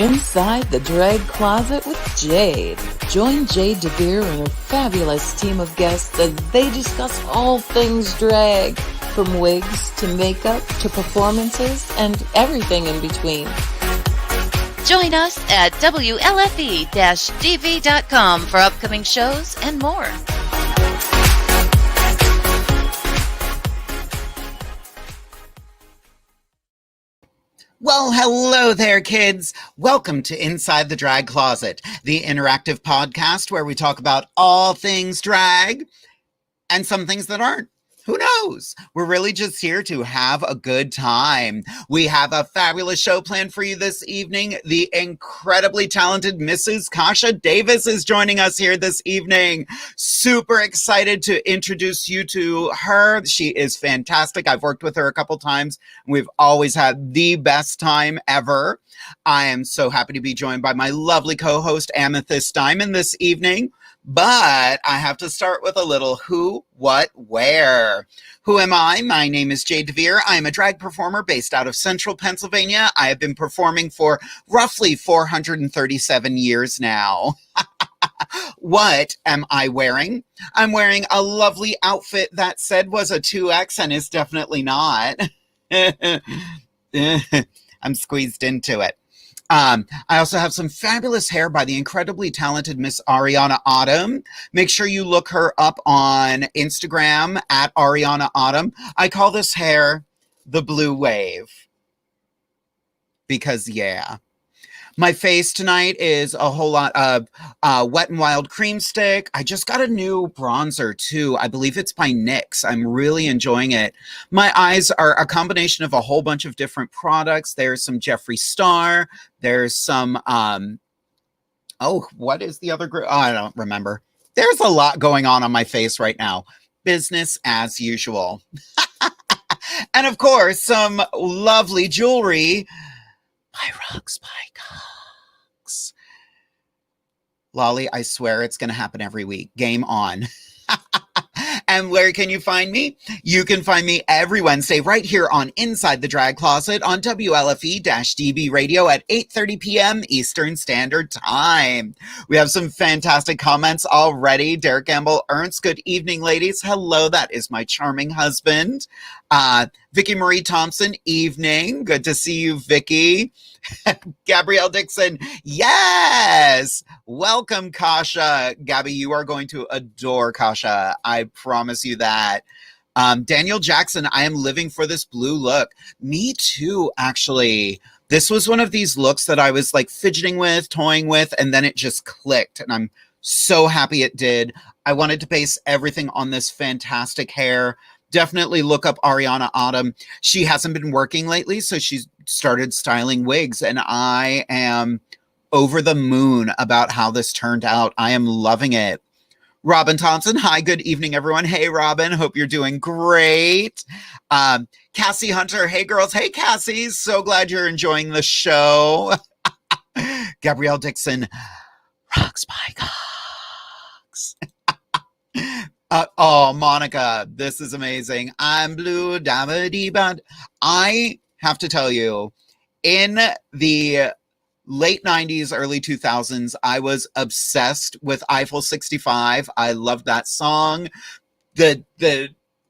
Inside the Drag Closet with Jade. Join Jade DeVere and her fabulous team of guests as they discuss all things drag, from wigs to makeup to performances and everything in between. Join us at WLFE-DV.com for upcoming shows and more. Well, hello there, kids. Welcome to Inside the Drag Closet, the interactive podcast where we talk about all things drag and some things that aren't. Who knows? We're really just here to have a good time. We have a fabulous show planned for you this evening. The incredibly talented Mrs. KASHA Davis is joining us here this evening. Super excited to introduce you to her. She is fantastic. I've worked with her a couple times. We've always had the best time ever. I am so happy to be joined by my lovely co-host, Amethyst Diamond, this evening. But I have to start with a little who, what, where. Who am I? My name is Jade DeVere. I am a drag performer based out of Central Pennsylvania. I have been performing for roughly 437 years now. What am I wearing? I'm wearing a lovely outfit that said was a 2X and is definitely not. I'm squeezed into it. I also have some fabulous hair by the incredibly talented Miss Ariana Autumn. Make sure you look her up on Instagram at Ariana Autumn. I call this hair the blue wave because, yeah. My face tonight is a whole lot of Wet n Wild Cream Stick. I just got a new bronzer too. I believe it's by NYX. I'm really enjoying it. My eyes are a combination of a whole bunch of different products. There's some Jeffree Star. There's some, what is the other group? Oh, I don't remember. There's a lot going on my face right now. Business as usual. And of course, some lovely jewelry by Rocks by Cox. Lolly, I swear it's going to happen every week. Game on. And where can you find me? You can find me every Wednesday right here on Inside the Drag Closet on WLFE-DB Radio at 8:30 p.m. Eastern Standard Time. We have some fantastic comments already. Derek Gamble Ernst, good evening, ladies. Hello, that is my charming husband. Vicky Marie Thompson, evening. Good to see you, Vicky. Gabrielle Dixon, yes! Welcome, Kasha. Gabby, you are going to adore Kasha. I promise you that. Daniel Jackson, I am living for this blue look. Me too, actually. This was one of these looks that I was like fidgeting with, toying with, and then it just clicked. And I'm so happy it did. I wanted to base everything on this fantastic hair. Definitely look up Ariana Autumn. She hasn't been working lately, so she's started styling wigs, and I am over the moon about how this turned out. I am loving it. Robin Thompson, hi, good evening, everyone. Hey, Robin, hope you're doing great. Cassie Hunter, hey, girls. Hey, Cassie, so glad you're enjoying the show. Gabrielle Dixon, Rocks by Cox. Monica, this is amazing. I'm blue, da-ba-dee-ba. I have to tell you, in the late 90s, early 2000s, I was obsessed with Eiffel 65. I loved that song. The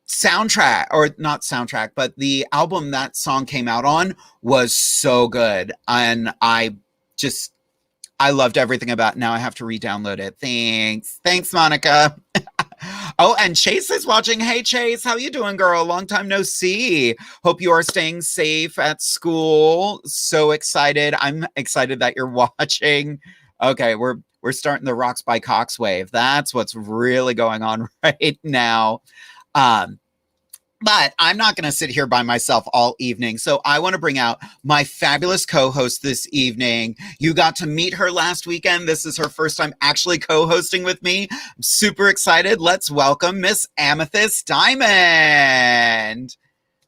soundtrack, or not soundtrack, but the album that song came out on was so good. And I loved everything about it. Now I have to re-download it. Thanks, Monica. Oh, and Chase is watching. Hey, Chase, how you doing, girl? Long time no see. Hope you are staying safe at school. So excited. I'm excited that you're watching. Okay, we're starting the Rocks by Cox wave. That's what's really going on right now. But I'm not going to sit here by myself all evening. So I want to bring out my fabulous co-host this evening. You got to meet her last weekend. This is her first time actually co-hosting with me. I'm super excited. Let's welcome Miss Amethyst Diamond.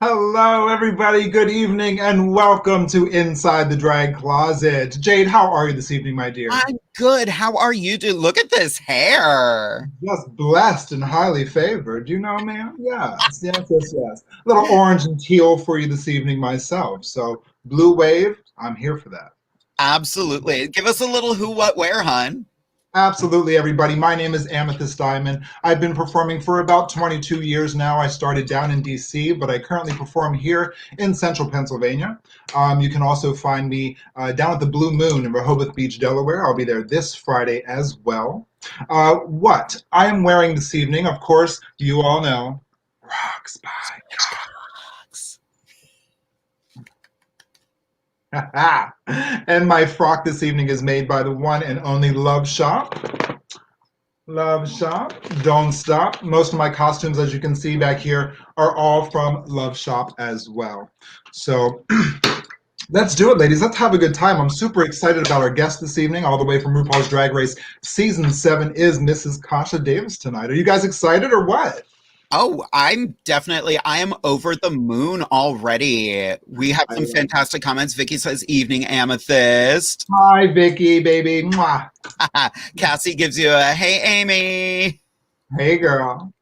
Hello, everybody. Good evening and welcome to Inside the Drag Closet. Jade, how are you this evening, my dear? I'm good. How are you, dude? Look at this hair. Just blessed and highly favored. You know, man? Yes. A little orange and teal for you this evening myself. So, blue wave, I'm here for that. Absolutely. Give us a little who, what, where, hun. Absolutely, everybody. My name is Amethyst Diamond. I've been performing for about 22 years now. I started down in DC, but I currently perform here in central Pennsylvania. You can also find me down at the Blue Moon in Rehoboth Beach, Delaware. I'll be there this Friday as well. What I am wearing this evening, of course, you all know, Rocks by Cox. And my frock this evening is made by the one and only Love Shop. Love Shop, don't stop. Most of my costumes, as you can see back here, are all from Love Shop as well. So let's do it, ladies. Let's have a good time. I'm super excited about our guest this evening, all the way from RuPaul's Drag Race Season 7 is Mrs. KASHA Davis tonight. Are you guys excited or what? Oh, I am over the moon already. We have some fantastic comments. Vicky says, evening, Amethyst. Hi, Vicky, baby. Mwah. Cassie gives you a, hey, Amy. Hey, girl.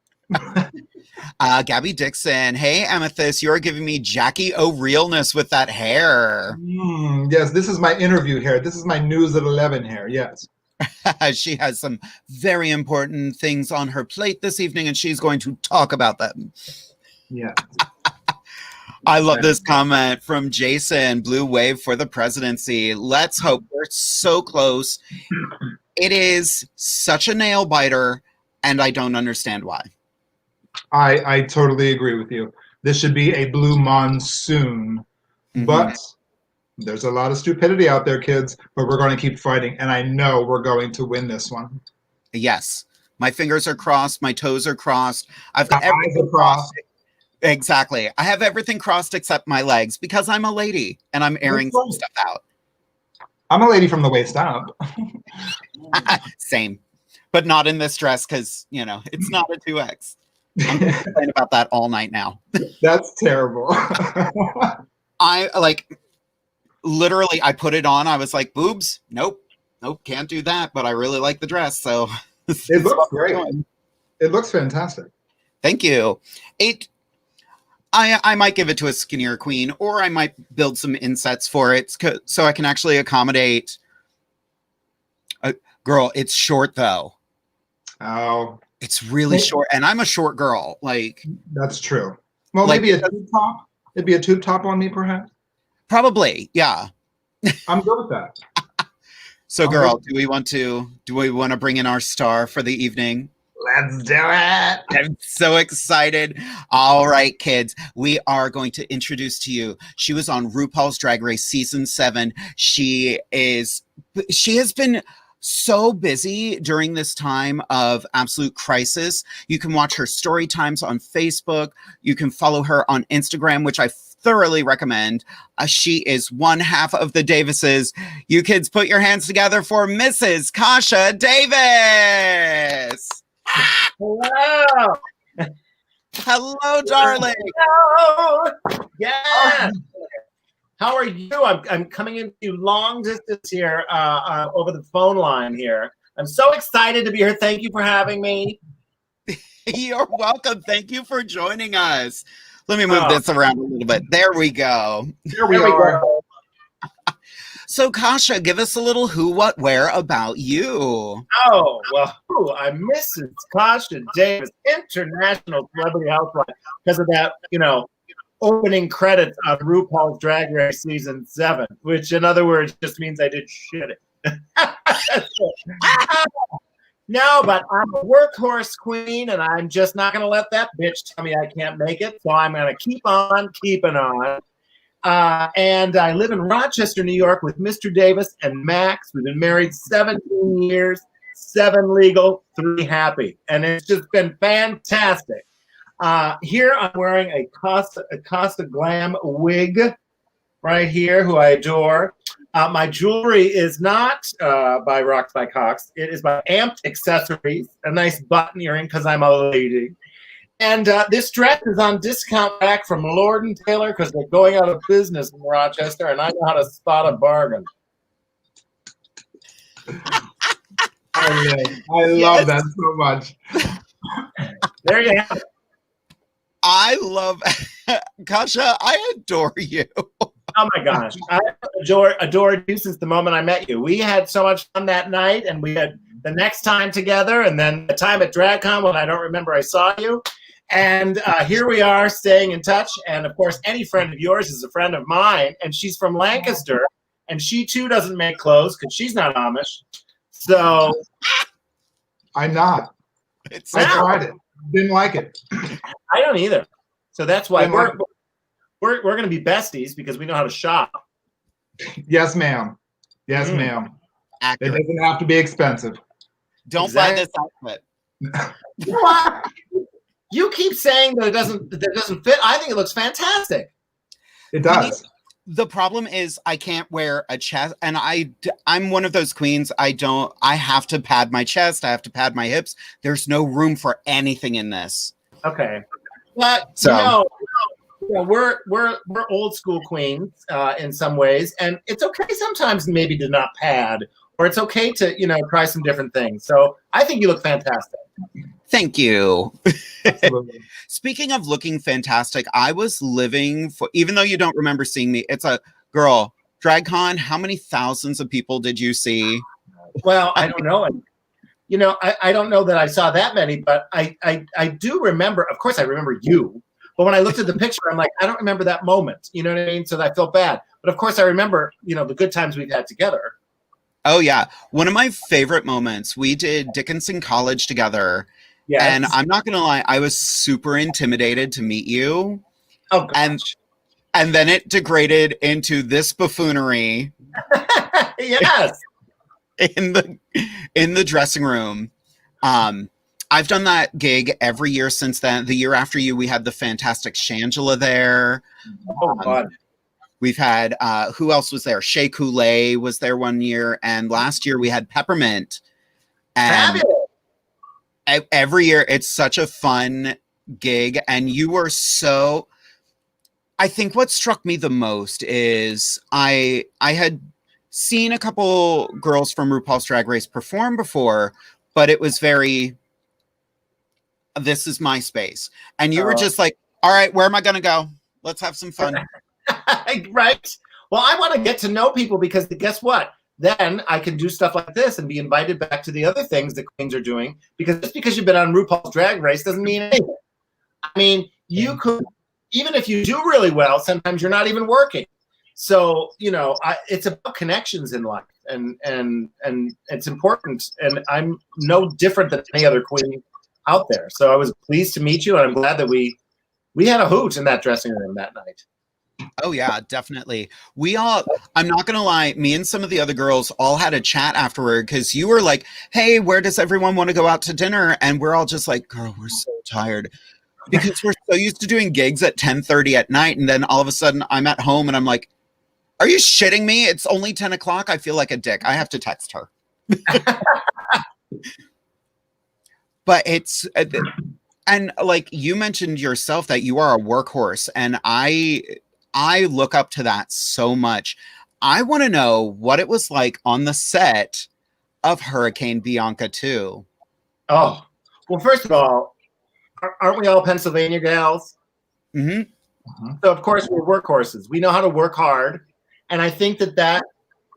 Gabby Dixon, hey, Amethyst, you're giving me Jackie O realness with that hair. Yes, this is my interview hair. This is my News at 11 hair, yes. She has some very important things on her plate this evening, and she's going to talk about them. Yeah. I love this comment from Jason, Blue Wave for the presidency. Let's hope. We're so close. It is such a nail biter, and I don't understand why. I totally agree with you. This should be a blue monsoon, but there's a lot of stupidity out there, kids, but we're going to keep fighting, and I know we're going to win this one. Yes. My fingers are crossed. My toes are crossed. I've got My eyes everything are crossed. Exactly. I have everything crossed except my legs because I'm a lady and I'm airing some stuff out. I'm a lady from the waist up. Same. But not in this dress because, you know, it's not a 2X. I'm going to complain about that all night now. That's terrible. Literally, I put it on. I was like, boobs? Nope, can't do that. But I really like the dress, so it looks great. It looks fantastic. Thank you. I might give it to a skinnier queen, or I might build some insets for it so I can actually accommodate. Girl, it's short though. Oh, it's really short, and I'm a short girl. Like that's true. Well, maybe a tube top. It'd be a tube top on me, perhaps. Probably, yeah. I'm good with that. So, girl, do we want to bring in our star for the evening? Let's do it. I'm so excited. All right, kids, we are going to introduce to you. She was on RuPaul's Drag Race Season 7. She has been so busy during this time of absolute crisis. You can watch her story times on Facebook. You can follow her on Instagram, which I thoroughly recommend. She is one half of the Davises. You kids put your hands together for Mrs. KASHA Davis. Hello. Hello, darling. Hello. Yeah. How are you? I'm coming into you long distance here over the phone line here. I'm so excited to be here. Thank you for having me. You're welcome. Thank you for joining us. Let me move this around a little bit. There we go. Here we are. So, KASHA, give us a little who, what, where about you. Oh, well, I'm Mrs. KASHA Davis, International Celebrity Housewife, because of that, opening credits on RuPaul's Drag Race Season 7, which, in other words, just means I did shit it. No, but I'm a workhorse queen, and I'm just not going to let that bitch tell me I can't make it. So I'm going to keep on keeping on. And I live in Rochester, New York with Mr. Davis and Max. We've been married 17 years, 7 legal, 3 happy. And it's just been fantastic. Here I'm wearing a Costa Glam wig right here, who I adore. My jewelry is not by Rocks by Cox. It is by Amped Accessories, a nice button earring because I'm a lady. And this dress is on discount back from Lord & Taylor because they're going out of business in Rochester, and I know how to spot a bargain. I love that so much. There you have it. I love KASHA. I adore you. Oh my gosh, I adored you since the moment I met you. We had so much fun that night, and we had the next time together, and then the time at DragCon when I don't remember I saw you. And here we are staying in touch. And of course, any friend of yours is a friend of mine, and she's from Lancaster, and she too doesn't make clothes because she's not Amish. So I'm not. I tried it. Didn't like it. I don't either. So that's why we're going to be besties because we know how to shop. Yes, ma'am. Yes, ma'am. It doesn't have to be expensive. Don't buy this outfit. You know what? You keep saying that it doesn't fit. I think it looks fantastic. It does. The problem is I can't wear a chest, and I'm one of those queens. I have to pad my chest. I have to pad my hips. There's no room for anything in this. Okay. But we're old school queens in some ways, and it's okay sometimes maybe to not pad, or it's okay to try some different things. So I think you look fantastic. Thank you. Absolutely. Speaking of looking fantastic, I was living for, even though you don't remember seeing me, it's a girl, DragCon, how many thousands of people did you see? Well, I don't know. I don't know that I saw that many, but I do remember, of course I remember you, but when I looked at the picture, I'm like, I don't remember that moment. You know what I mean? So I felt bad. But of course I remember, the good times we've had together. Oh yeah. One of my favorite moments, we did Dickinson College together. Yes. And I'm not going to lie, I was super intimidated to meet you. Oh, gosh. And then it degraded into this buffoonery. Yes. In the dressing room. I've done that gig every year since then. The year after you, we had the fantastic Shangela there. Oh, God. We've had, who else was there? Shea Coulee was there one year. And last year we had Peppermint. And fabulous. Every year it's such a fun gig. And you were so, I think what struck me the most is I had seen a couple girls from RuPaul's Drag Race perform before, but it was very, this is my space. And you were just like, all right, where am I going to go? Let's have some fun. Right. Well, I want to get to know people because guess what? Then I can do stuff like this and be invited back to the other things that queens are doing. Because just because you've been on RuPaul's Drag Race doesn't mean anything. I mean, you could, even if you do really well, sometimes you're not even working. So, it's about connections in life, and it's important. And I'm no different than any other queen out there. So I was pleased to meet you, and I'm glad that we had a hoot in that dressing room that night. Oh yeah, definitely. I'm not going to lie, me and some of the other girls all had a chat afterward because you were like, hey, where does everyone want to go out to dinner? And we're all just like, girl, we're so tired. Because we're so used to doing gigs at 10:30 at night. And then all of a sudden I'm at home and I'm like, are you shitting me? It's only 10 o'clock. I feel like a dick. I have to text her. But it's, and like you mentioned yourself that you are a workhorse, and I look up to that so much. I want to know what it was like on the set of Hurricane Bianca 2. Oh, well, first of all, aren't we all Pennsylvania gals? Mm-hmm. So, of course, we're workhorses. We know how to work hard. And I think that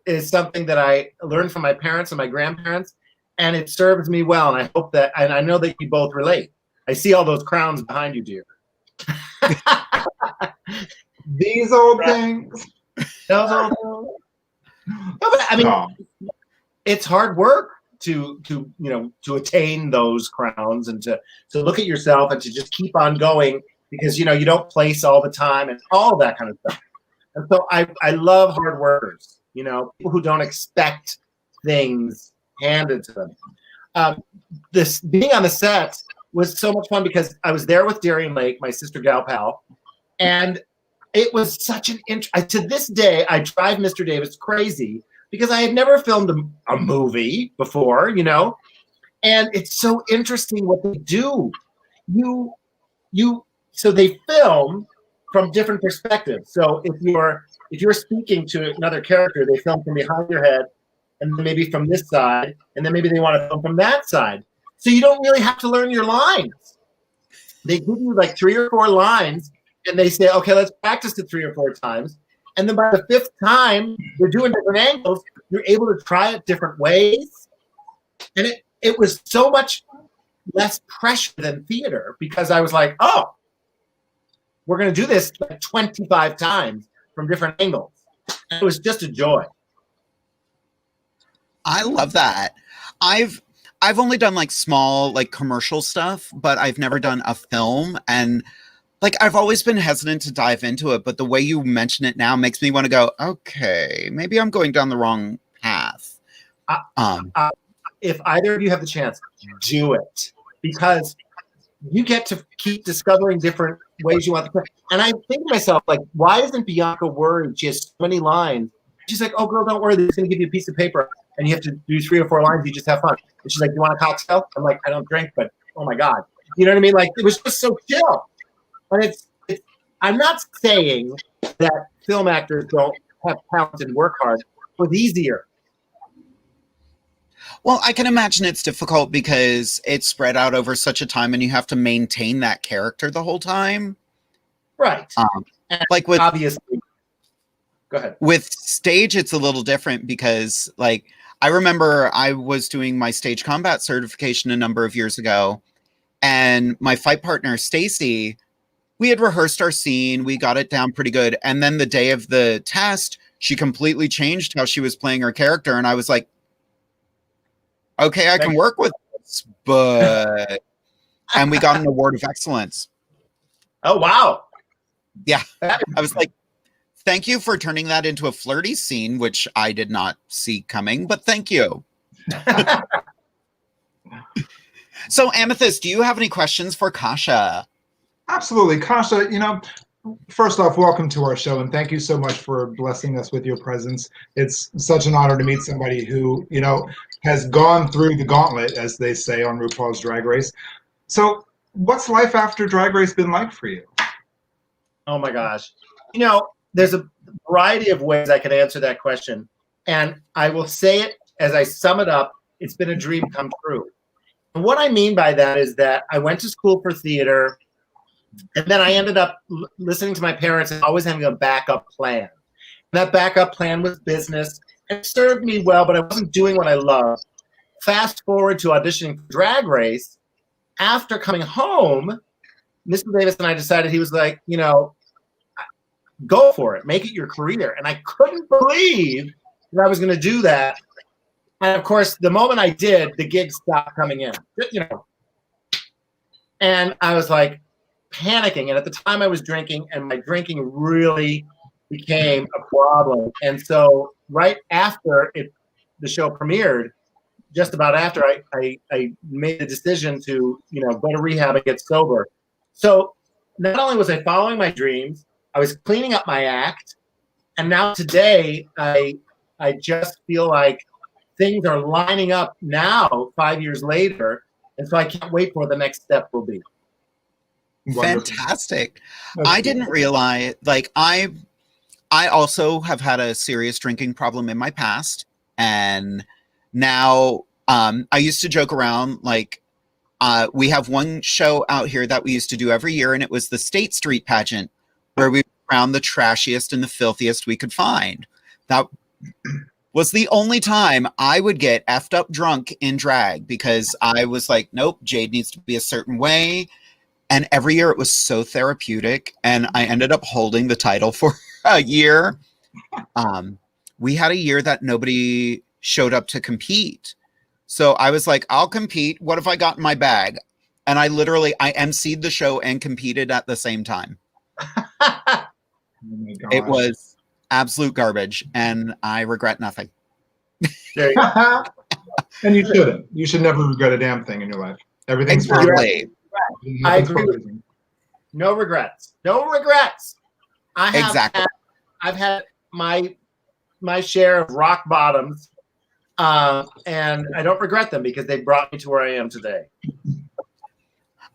is something that I learned from my parents and my grandparents, and it serves me well. And I hope that, and I know that you both relate. I see all those crowns behind you, dear. These old things. Those old things. No, but I mean, it's hard work to attain those crowns and to look at yourself and to just keep on going because you don't place all the time and all that kind of stuff. And so I love hard workers, people who don't expect things handed to them. This being on the set was so much fun because I was there with Darian Lake, my sister gal pal, and it was such an to this day I drive Mr. Davis crazy because I had never filmed a movie before, and it's so interesting what they do. So they film from different perspectives. So if you're speaking to another character, they film from behind your head, and then maybe from this side, and then maybe they want to film from that side. So you don't really have to learn your lines. They give you like 3 or 4 lines, and they say, okay, let's practice it 3 or 4 times, And then by the fifth time, you're doing different angles. You're able to try it different ways. And it was so much less pressure than theater because I was like, oh, we're going to do this like 25 times from different angles. And it was just a joy. I love that. I've only done like small like commercial stuff, but I've never done a film, and like I've always been hesitant to dive into it, but the way you mention it now makes me want to go, okay, maybe I'm going down the wrong path. If either of you have the chance, do it, because you get to keep discovering different ways you want to play. And I think to myself, like, why isn't Bianca worried? She has so many lines. She's like, oh, girl, don't worry. They're just going to give you a piece of paper, and you have to do 3 or 4 lines. You just have fun. And she's like, you want a cocktail? I'm like, I don't drink, but oh, my God. You know what I mean? Like, it was just so chill. But I'm not saying that film actors don't have talent and work hard. It was easier. Well, I can imagine it's difficult because it's spread out over such a time and you have to maintain that character the whole time. Right. Like with obviously. Go ahead. With stage, it's a little different because like I remember I was doing my stage combat certification a number of years ago, and my fight partner, Stacy, we had rehearsed our scene. We got it down pretty good. And then the day of the test, she completely changed how she was playing her character. And I was like, okay, I can work with this, but... And we got an award of excellence. Oh, wow. Yeah. I was like, thank you for turning that into a flirty scene, which I did not see coming, but thank you. So, Amethyst, do you have any questions for Kasha? Absolutely. Kasha, you know, first off, welcome to our show, and thank you so much for blessing us with your presence. It's such an honor to meet somebody who, you know, has gone through the gauntlet, as they say on RuPaul's Drag Race. So what's life after Drag Race been like for you? Oh, my gosh. You know, there's a variety of ways I could answer that question, and I will say it as I sum it up. It's been a dream come true. And what I mean by that is that I went to school for theater, and then I ended up listening to my parents and always having a backup plan. And that backup plan was business. It served me well, but I wasn't doing what I loved. Fast forward to auditioning for Drag Race. After coming home, Mr. Davis and I decided, he was like, you know, go for it. Make it your career. And I couldn't believe that I was going to do that. And, of course, the moment I did, the gigs stopped coming in. You know. And I was like, panicking, and at the time I was drinking, and my drinking really became a problem. And so right after the show premiered, just about after, I made the decision to, you know, go to rehab and get sober. So not only was I following my dreams, I was cleaning up my act, and now today I just feel like things are lining up now 5 years later, and so I can't wait for what the next step will be. Fantastic. I didn't realize, like, I also have had a serious drinking problem in my past, and now I used to joke around, like, we have one show out here that we used to do every year, and it was the State Street pageant, where we found the trashiest and the filthiest we could find. That was the only time I would get effed up drunk in drag, because I was like, nope, Jade needs to be a certain way. And every year it was so therapeutic, and I ended up holding the title for a year. We had a year that nobody showed up to compete. So I was like, I'll compete. What have I got in my bag? And I emceed the show and competed at the same time. Oh my gosh. It was absolute garbage, and I regret nothing. There you go. And you shouldn't. You should never regret a damn thing in your life. Everything's Exactly. I agree with you. No regrets. No regrets. I've had my share of rock bottoms, and I don't regret them because they brought me to where I am today.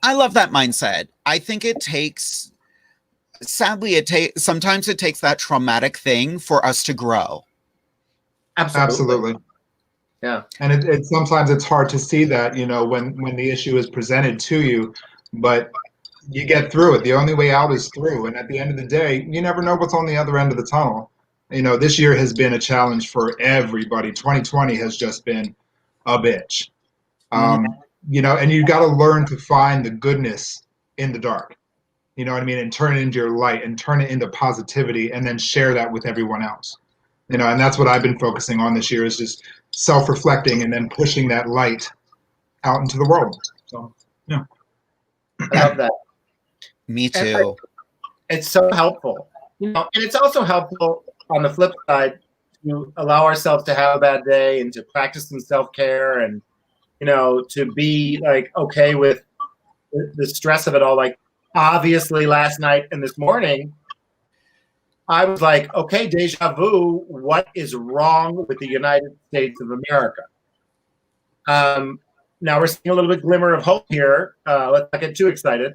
I love that mindset. I think it takes, sadly, sometimes it takes that traumatic thing for us to grow. Absolutely. Yeah. And sometimes it's hard to see that, you know, when the issue is presented to you, but you get through it. The only way out is through. And at the end of the day, you never know what's on the other end of the tunnel. This year has been a challenge for everybody. 2020 has just been a bitch. And you got to learn to find the goodness in the dark. You know what I mean? And turn it into your light and turn it into positivity and then share that with everyone else. And that's what I've been focusing on this year, is just self-reflecting and then pushing that light out into the world. So, yeah. I love that. Me too. It's so helpful. And it's also helpful on the flip side to allow ourselves to have a bad day and to practice some self-care and, to be like okay with the stress of it all. Like, obviously last night and this morning, I was like, okay, deja vu, what is wrong with the United States of America? Now we're seeing a little bit glimmer of hope here. Let's not get too excited.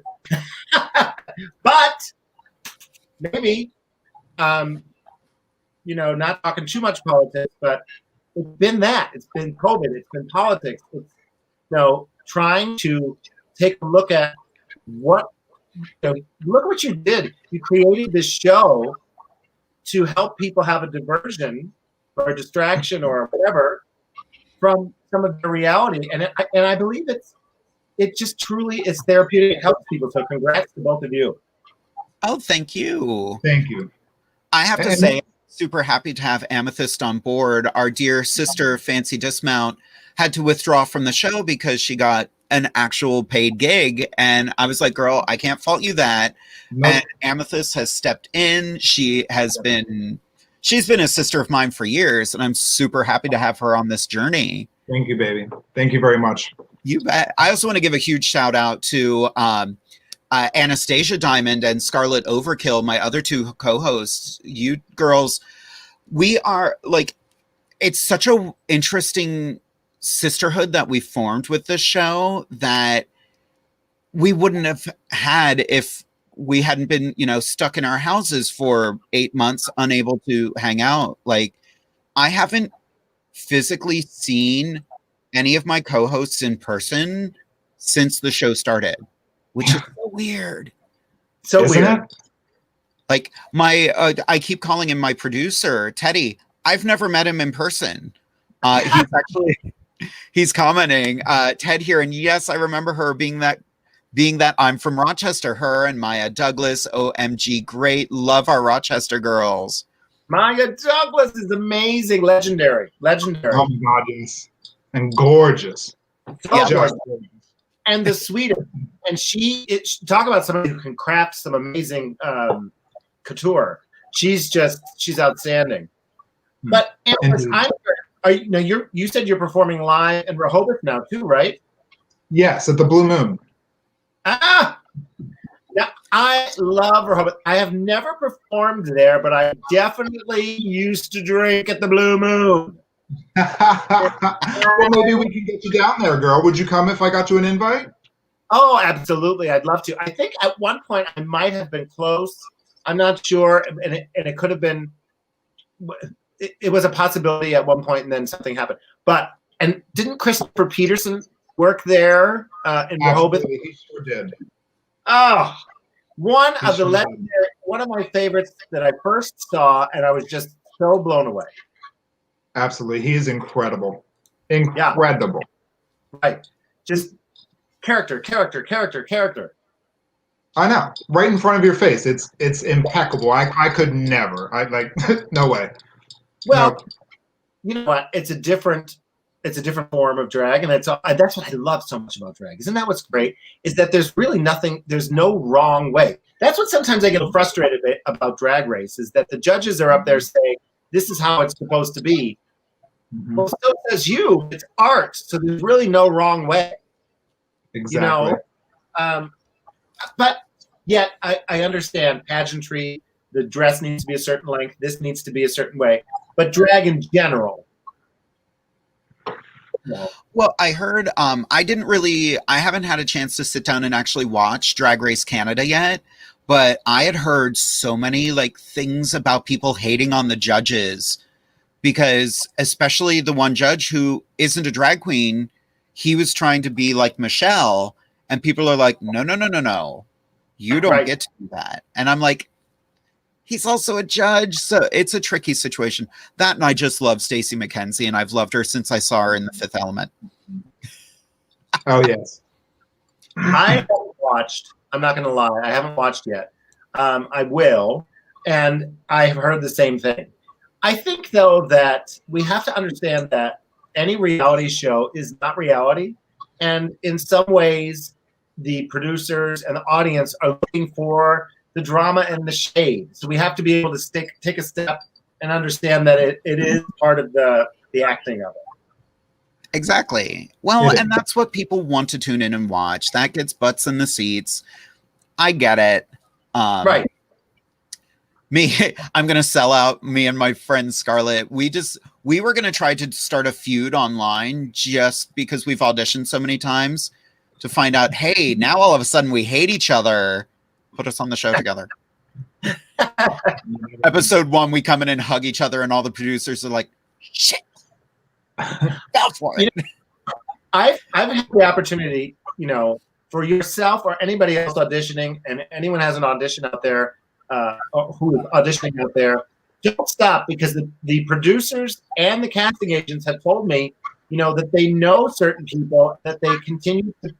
But maybe, not talking too much politics, but it's been that. It's been COVID. It's been politics. It's, trying to take a look at look at what you did. You created this show to help people have a diversion or a distraction or whatever from some of the reality. And I believe it just truly is therapeutic. It helps people. So congrats to both of you. Oh, thank you. Thank you. I have to say, super happy to have Amethyst on board. Our dear sister, Fancy Dismount, had to withdraw from the show because she got an actual paid gig. And I was like, girl, I can't fault you that. Nope. And Amethyst has stepped in. She's been a sister of mine for years, and I'm super happy to have her on this journey. Thank you, baby. Thank you very much. You bet. I also want to give a huge shout out to Anastasia Diamond and Scarlet Overkill, my other two co-hosts. You girls, we are like, it's such a interesting sisterhood that we formed with this show that we wouldn't have had if we hadn't been, stuck in our houses for 8 months, unable to hang out. Like, I haven't physically seen any of my co-hosts in person since the show started, which is so weird. So Isn't weird. It? Like I keep calling him my producer, Teddy. I've never met him in person. He's commenting, Ted here. And yes, I remember her being that I'm from Rochester, her and Maya Douglas. OMG, great. Love our Rochester girls. Maya Douglas is amazing. Legendary. Oh my God, yes. And gorgeous. Gorgeous. And the sweetest. And talk about somebody who can craft some amazing couture. She's outstanding. But you said you're performing live in Rehoboth now too, right? Yes, at the Blue Moon. Yeah, I love Rehoboth. I have never performed there, but I definitely used to drink at the Blue Moon. Well, maybe we can get you down there, girl. Would you come if I got you an invite? Oh, absolutely. I'd love to. I think at one point I might have been close. I'm not sure. And it could have been, it was a possibility at one point and then something happened. And didn't Christopher Peterson work there in Rehoboth? He sure did. Oh, one of my favorites that I first saw, and I was just so blown away. Absolutely. He is incredible. Incredible. Yeah. Right. Just character. I know. Right in front of your face. It's impeccable. I could never. No way. Well, You know what? It's a different form of drag, and that's what I love so much about drag. Isn't that what's great? Is that there's really nothing, there's no wrong way. That's what sometimes I get frustrated about Drag Race, is that the judges are up there saying, this is how it's supposed to be. Mm-hmm. Well, so says you, it's art, so there's really no wrong way. Exactly. But yet I understand pageantry, the dress needs to be a certain length, this needs to be a certain way, but drag in general. Well, I heard, I haven't had a chance to sit down and actually watch Drag Race Canada yet, but I had heard so many things about people hating on the judges, because especially the one judge who isn't a drag queen, he was trying to be like Michelle, and people are like, no, you don't get to do that. And I'm like, he's also a judge, so it's a tricky situation. That, and I just love Stacey McKenzie, and I've loved her since I saw her in The Fifth Element. Oh, yes. I haven't watched. I'm not going to lie. I haven't watched yet. I will, and I've heard the same thing. I think, though, that we have to understand that any reality show is not reality, and in some ways, the producers and the audience are looking for the drama and the shade. So we have to be able to take a step and understand that it is part of the acting of it. Exactly. Well, and that's what people want to tune in and watch. That gets butts in the seats. I get it. Right. I'm going to sell out. Me and my friend Scarlett, we were going to try to start a feud online just because we've auditioned so many times to find out, hey, now all of a sudden we hate each other. Put us on the show together. Episode 1, we come in and hug each other, and all the producers are like, shit. Go for it. I've had the opportunity, for yourself or anybody else auditioning, and anyone has an audition out there, who is auditioning out there, don't stop, because the producers and the casting agents have told me, that they know certain people, that they continue to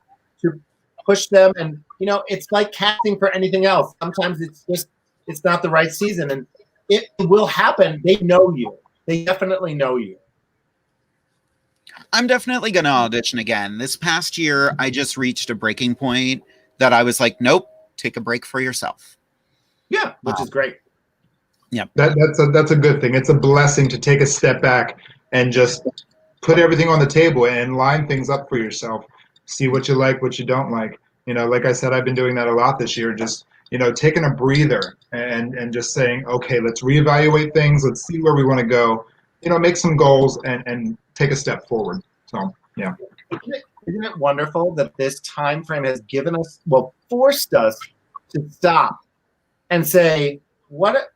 push them, and it's like casting for anything else. Sometimes it's not the right season, and it will happen. They know you. They definitely know you. I'm definitely going to audition again. This past year, I just reached a breaking point that I was like, nope, take a break for yourself. Yeah, which is great. Yeah, that's a good thing. It's a blessing to take a step back and just put everything on the table and line things up for yourself. See what you like, what you don't like. Like I said, I've been doing that a lot this year. Just taking a breather and just saying, okay, let's reevaluate things. Let's see where we want to go. Make some goals and take a step forward. So, yeah. Isn't it wonderful that this time frame has forced us to stop and say, what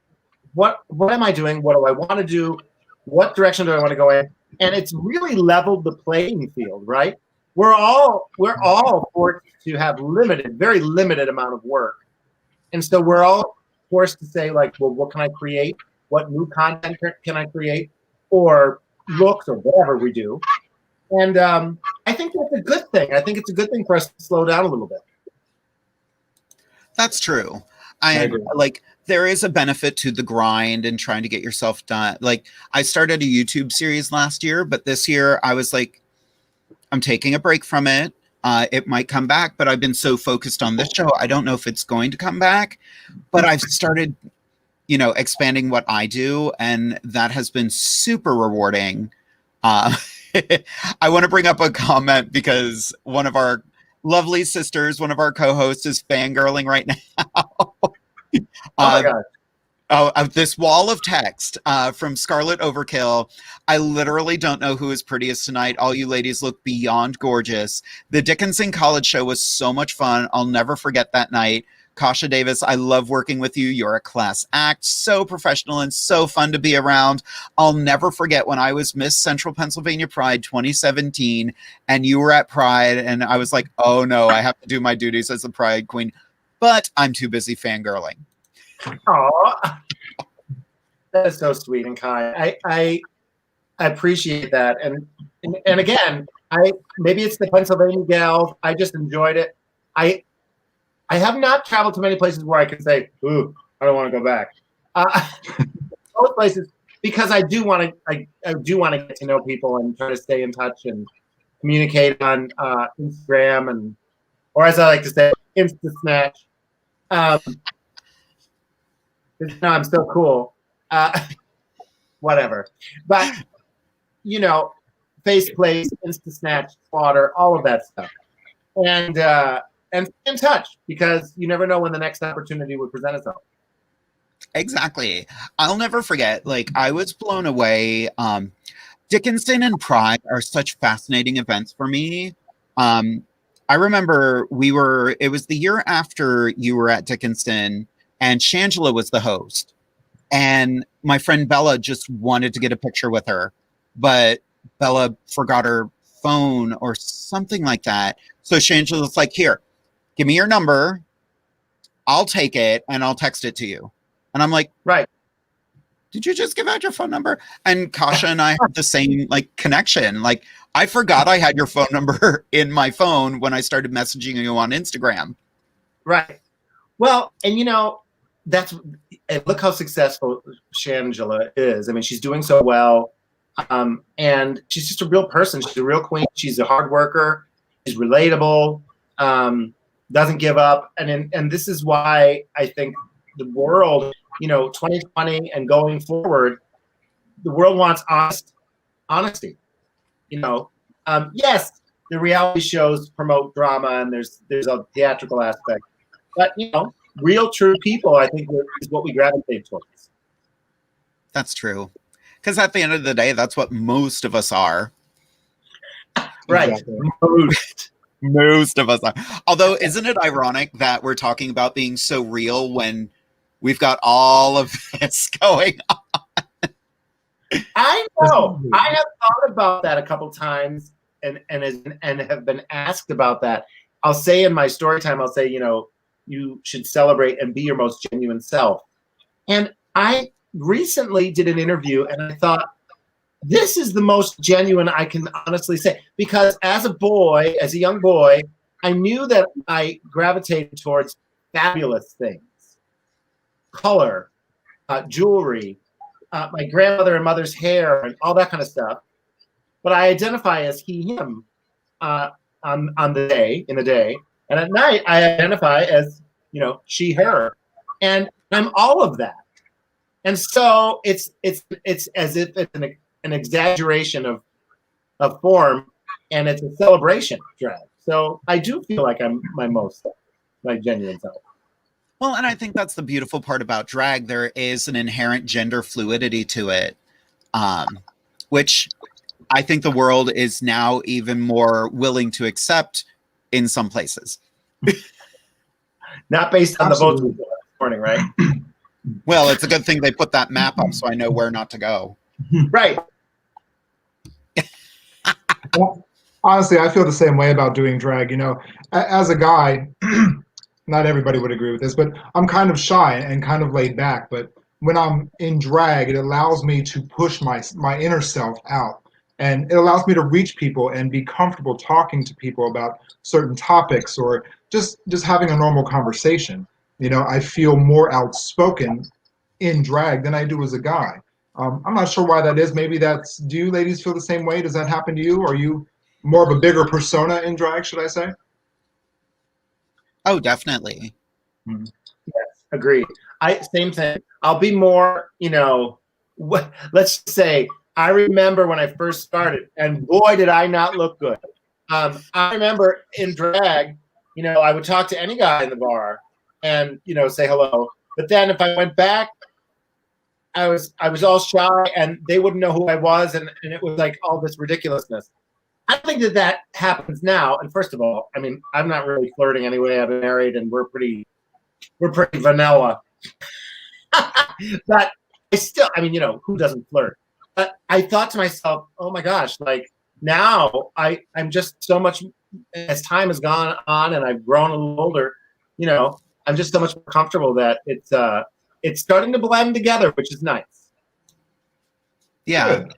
am I doing? What do I want to do? What direction do I want to go in? And it's really leveled the playing field, right? We're all forced to have very limited amount of work. And so we're all forced to say, like, well, what can I create? What new content can I create? Or looks, or whatever we do. And I think that's a good thing. I think it's a good thing for us to slow down a little bit. That's true. I agree. Like, there is a benefit to the grind and trying to get yourself done. Like, I started a YouTube series last year, but this year I was like, I'm taking a break from it. It might come back, but I've been so focused on this show, I don't know if it's going to come back. But I've started, expanding what I do, and that has been super rewarding. I want to bring up a comment because one of our lovely sisters, one of our co-hosts, is fangirling right now. Oh my God. This wall of text from Scarlet Overkill. I literally don't know who is prettiest tonight. All you ladies look beyond gorgeous. The Dickinson College show was so much fun. I'll never forget that night. KASHA Davis, I love working with you. You're a class act, so professional and so fun to be around. I'll never forget when I was Miss Central Pennsylvania Pride 2017 and you were at Pride, and I was like, oh no, I have to do my duties as the Pride Queen, but I'm too busy fangirling. Aw, that is so sweet and kind. I appreciate that, and again, maybe it's the Pennsylvania gals. I just enjoyed it. I have not traveled to many places where I can say, "Ooh, I don't want to go back." Most places, because I do want to. I do want to get to know people and try to stay in touch and communicate on Instagram or as I like to say, Insta Snatch. No, I'm still cool. Whatever. But, face place, Insta Snatch, Slaughter, all of that stuff. And stay in touch, because you never know when the next opportunity would present itself. Exactly. I'll never forget, I was blown away. Dickinson and Pride are such fascinating events for me. I remember it was the year after you were at Dickinson, and Shangela was the host. And my friend Bella just wanted to get a picture with her, but Bella forgot her phone or something like that. So Shangela was like, here, give me your number. I'll take it and I'll text it to you. And I'm like, Right. did you just give out your phone number? And Kasha and I have the same like connection. Like I forgot I had your phone number in my phone when I started messaging you on Instagram. Right. Well, and and look how successful Shangela is. I mean, she's doing so well. And she's just a real person. She's a real queen. She's a hard worker. She's relatable. Doesn't give up. And this is why I think the world, 2020 and going forward, the world wants honesty. Yes, the reality shows promote drama and there's a theatrical aspect, but real true people, I think, is what we gravitate towards. That's true. Because at the end of the day, that's what most of us are. Right. Exactly. Most of us are. Although, isn't it ironic that we're talking about being so real when we've got all of this going on? I know. I have thought about that a couple times and have been asked about that. I'll say in my story time, you should celebrate and be your most genuine self. And I recently did an interview and I thought, this is the most genuine I can honestly say, because as a young boy, I knew that I gravitated towards fabulous things, color, jewelry, my grandmother and mother's hair, and all that kind of stuff. But I identify as he, him in the day, and at night I identify as she, her, and I'm all of that. And so it's as if it's an exaggeration of form, and it's a celebration of drag. So I do feel like I'm my genuine self. Well, and I think that's the beautiful part about drag. There is an inherent gender fluidity to it, which I think the world is now even more willing to accept in some places. Not based on Absolutely. the votes this morning, right? Well, it's a good thing they put that map up so I know where not to go. Right. Well, honestly, I feel the same way about doing drag. As a guy, not everybody would agree with this, but I'm kind of shy and kind of laid back. But when I'm in drag, it allows me to push my inner self out. And it allows me to reach people and be comfortable talking to people about certain topics or just having a normal conversation. I feel more outspoken in drag than I do as a guy. I'm not sure why that is. Maybe do you ladies feel the same way? Does that happen to you? Are you more of a bigger persona in drag, should I say? Oh, definitely. Yes, agreed. Same thing. I'll be more, let's say, I remember when I first started, and boy, did I not look good. I remember in drag, I would talk to any guy in the bar and, say hello. But then if I went back, I was all shy and they wouldn't know who I was. And it was like all this ridiculousness. I think that happens now. And first of all, I mean, I'm not really flirting anyway. I've been married and we're pretty vanilla. But I still, who doesn't flirt? But I thought to myself, oh my gosh, like now I'm just so much, as time has gone on and I've grown a little older, I'm just so much more comfortable that it's starting to blend together, which is nice. Yeah. Good.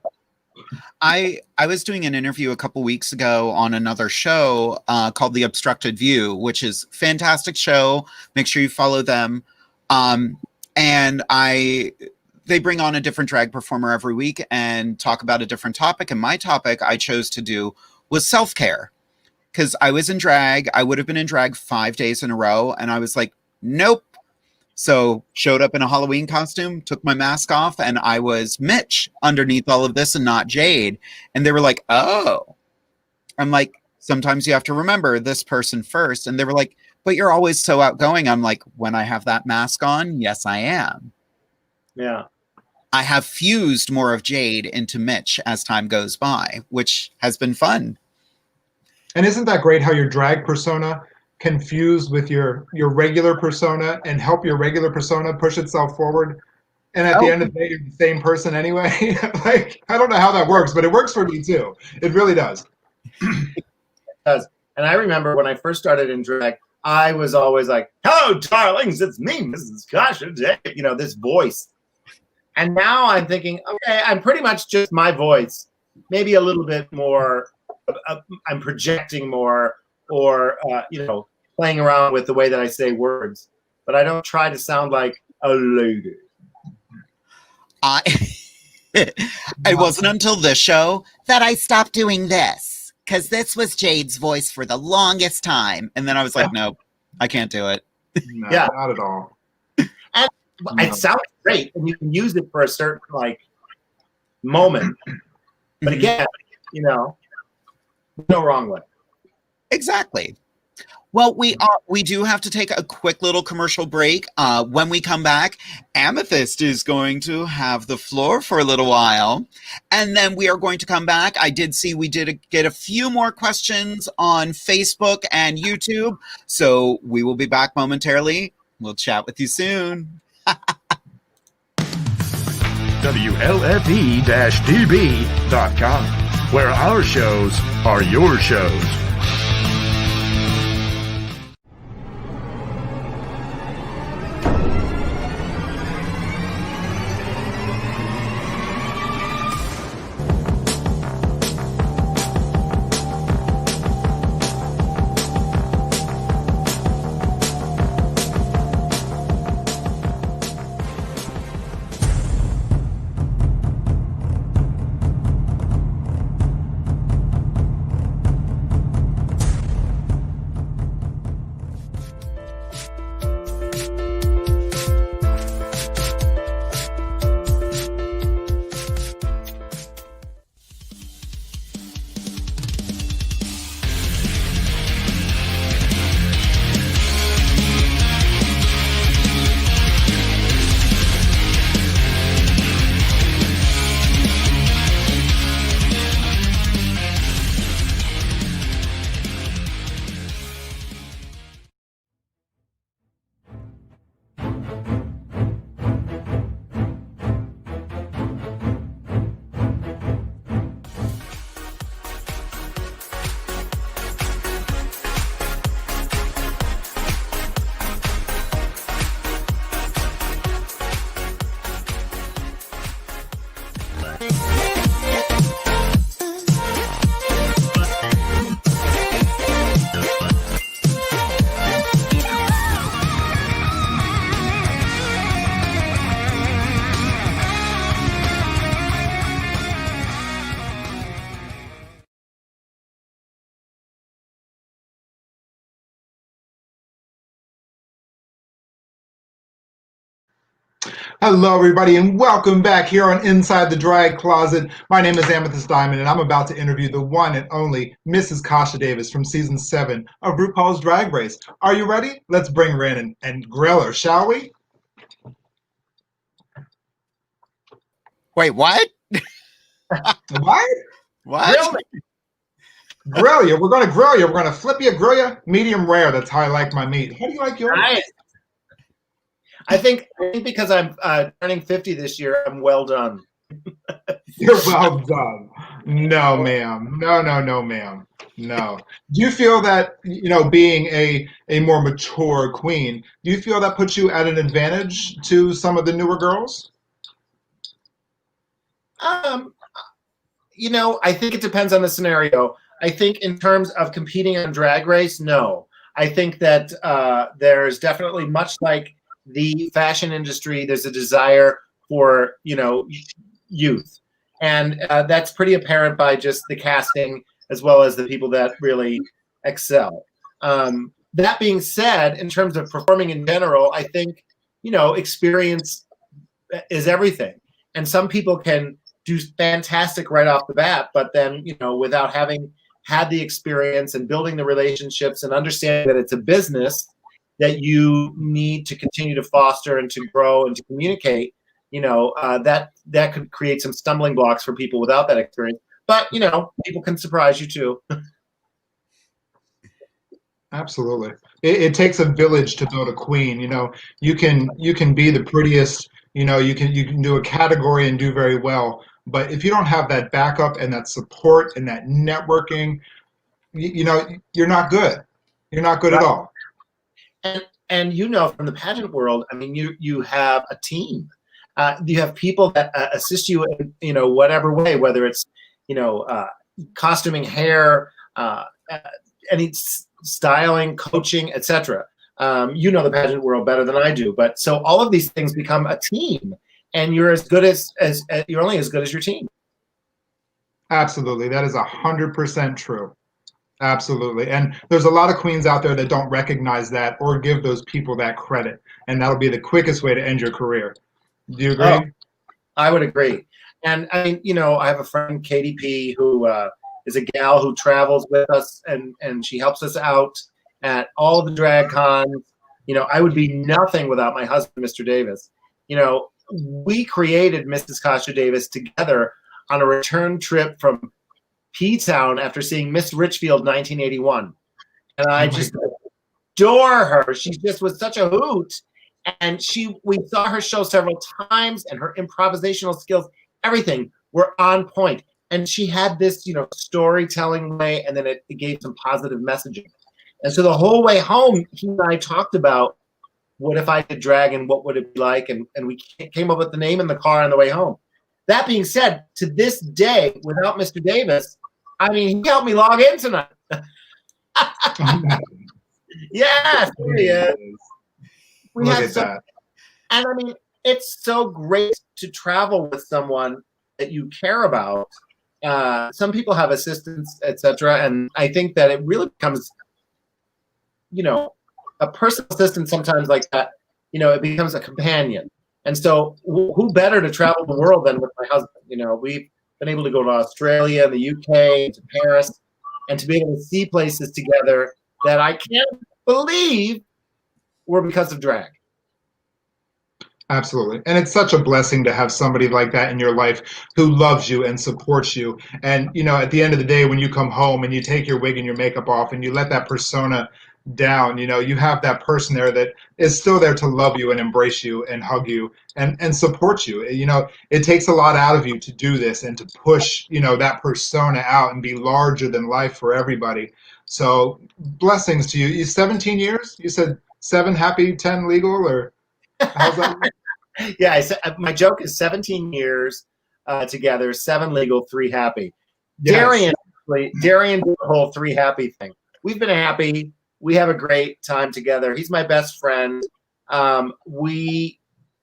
I was doing an interview a couple weeks ago on another show called The Obstructed View, which is a fantastic show. Make sure you follow them. And they bring on a different drag performer every week and talk about a different topic. And my topic I chose to do was self-care. Because I was in drag. I would have been in drag 5 days in a row. And I was like, nope. So showed up in a Halloween costume, took my mask off, and I was Mitch underneath all of this and not Jade. And they were like, oh. I'm like, sometimes you have to remember this person first. And they were like, but you're always so outgoing. I'm like, when I have that mask on, yes, I am. Yeah. I have fused more of Jade into Mitch as time goes by, which has been fun. And isn't that great how your drag persona can fuse with your regular persona and help your regular persona push itself forward? And at the end of the day, you're the same person anyway. Like, I don't know how that works, but it works for me too. It really does. It does. And I remember when I first started in drag, I was always like, "Hello, darlings, it's me, Mrs. Kasha Davis." You know, this voice. And now I'm thinking, okay, I'm pretty much just my voice, maybe a little bit more. I'm projecting more, or playing around with the way that I say words, but I don't try to sound like a lady. It wasn't until this show that I stopped doing this, because this was Jade's voice for the longest time, and then I was like, nope, I can't do it. No, Yeah. not at all. And it sounds great, and you can use it for a certain moment. But again, no wrong way. Exactly. Well, we do have to take a quick little commercial break. When we come back, Amethyst is going to have the floor for a little while, and then we are going to come back. I did see we did get a few more questions on Facebook and YouTube, so we will be back momentarily. We'll chat with you soon. WLFE-DB.com, where our shows are your shows. Hello, everybody, and welcome back here on Inside the Drag Closet. My name is Amethyst Diamond, and I'm about to interview the one and only Mrs. Kasha Davis from Season 7 of RuPaul's Drag Race. Are you ready? Let's bring her in and grill her, shall we? Wait, what? What? What? Grill you. We're going to grill you. We're going to flip you, grill you. Medium rare. That's how I like my meat. How do you like yours? Nice. I think because I'm turning 50 this year, I'm well done. You're well done. No, ma'am. No, ma'am. No. Do you feel that, being a more mature queen, do you feel that puts you at an advantage to some of the newer girls? I think it depends on the scenario. I think in terms of competing on Drag Race, no. I think that there's definitely, much like the fashion industry, there's a desire for, youth. And that's pretty apparent by just the casting as well as the people that really excel. That being said, in terms of performing in general, I think, experience is everything. And some people can do fantastic right off the bat, but then, without having had the experience and building the relationships and understanding that it's a business that you need to continue to foster and to grow and to communicate, that could create some stumbling blocks for people without that experience. But, people can surprise you too. Absolutely. It takes a village to build a queen. You can be the prettiest, you can do a category and do very well. But if you don't have that backup and that support and that networking, you're not good. You're not good at all. And you know, from the pageant world, I mean, you have a team. You have people that assist you in, you know, whatever way, whether it's, you know, costuming, hair, any styling, coaching, etc. You know the pageant world better than I do, but so all of these things become a team, and you're as good as you're only as good as your team. Absolutely, that is 100% true. Absolutely, and there's a lot of queens out there that don't recognize that or give those people that credit, and that'll be the quickest way to end your career. Do you agree? Oh, I would agree. And I mean, you know, I have a friend, Katie P, who is a gal who travels with us, and she helps us out at all the drag cons. You know, I would be nothing without my husband, Mr. Davis. You know, we created Mrs. Kasha Davis together on a return trip from P-Town after seeing Miss Richfield 1981. And I just adore her. She just was such a hoot. And we saw her show several times, and her improvisational skills, everything were on point. And she had this, you know, storytelling way, and then it gave some positive messaging. And so the whole way home, he and I talked about what if I did drag and what would it be like, and we came up with the name in the car on the way home. That being said, to this day, without Mr. Davis, I mean, he helped me log in tonight. Yes, he is. We Look had at that. And I mean, it's so great to travel with someone that you care about. Some people have assistants, etc., and I think that it really becomes, you know, a personal assistant sometimes like that. You know, it becomes a companion. And so, who better to travel the world than with my husband? You know, we've been able to go to Australia, the UK, to Paris, and to be able to see places together that I can't believe were because of drag. Absolutely. And it's such a blessing to have somebody like that in your life who loves you and supports you. And, you know, at the end of the day, when you come home and you take your wig and your makeup off and you let that persona down, you know, you have that person there that is still there to love you and embrace you and hug you and support you. You know, it takes a lot out of you to do this and to push, you know, that persona out and be larger than life for everybody. So blessings to you. 17 years? You said 7 happy, 10 legal, or how's that? Yeah, I said my joke is 17 years together, 7 legal, 3 happy. Yes. Darian did the whole 3 happy thing. We've been happy. We have a great time together. He's my best friend.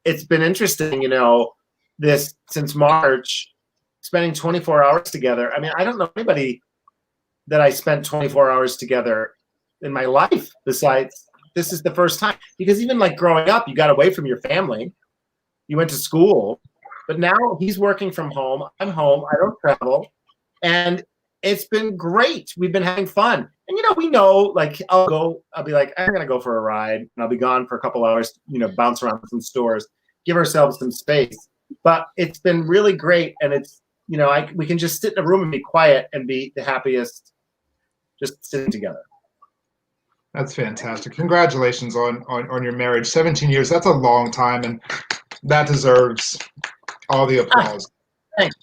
It's been interesting, you know, this since March, spending 24 hours together. I mean, I don't know anybody that I spent 24 hours together in my life besides this is the first time. Because even like growing up, you got away from your family. You went to school, but now he's working from home. I'm home. I don't travel. And it's been great. We've been having fun. And, you know, we know, like, I'll be like, I'm going to go for a ride. And I'll be gone for a couple hours, you know, bounce around some stores, give ourselves some space. But it's been really great. And it's, you know, we can just sit in a room and be quiet and be the happiest just sitting together. That's fantastic. Congratulations on your marriage. 17 years, that's a long time, and that deserves all the applause. Thanks.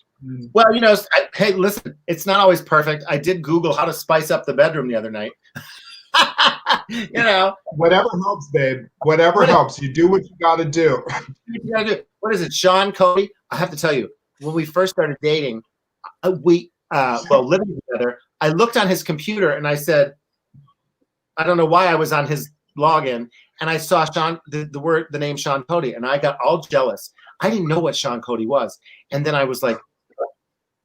Well, you know, hey, listen, it's not always perfect. I did Google how to spice up the bedroom the other night. You know. Whatever helps, babe. Whatever helps. You do what you got to do. What is it, Sean Cody? I have to tell you, when we first started dating, living together, I looked on his computer and I said, I don't know why I was on his login, and I saw the name Sean Cody, and I got all jealous. I didn't know what Sean Cody was, and then I was like,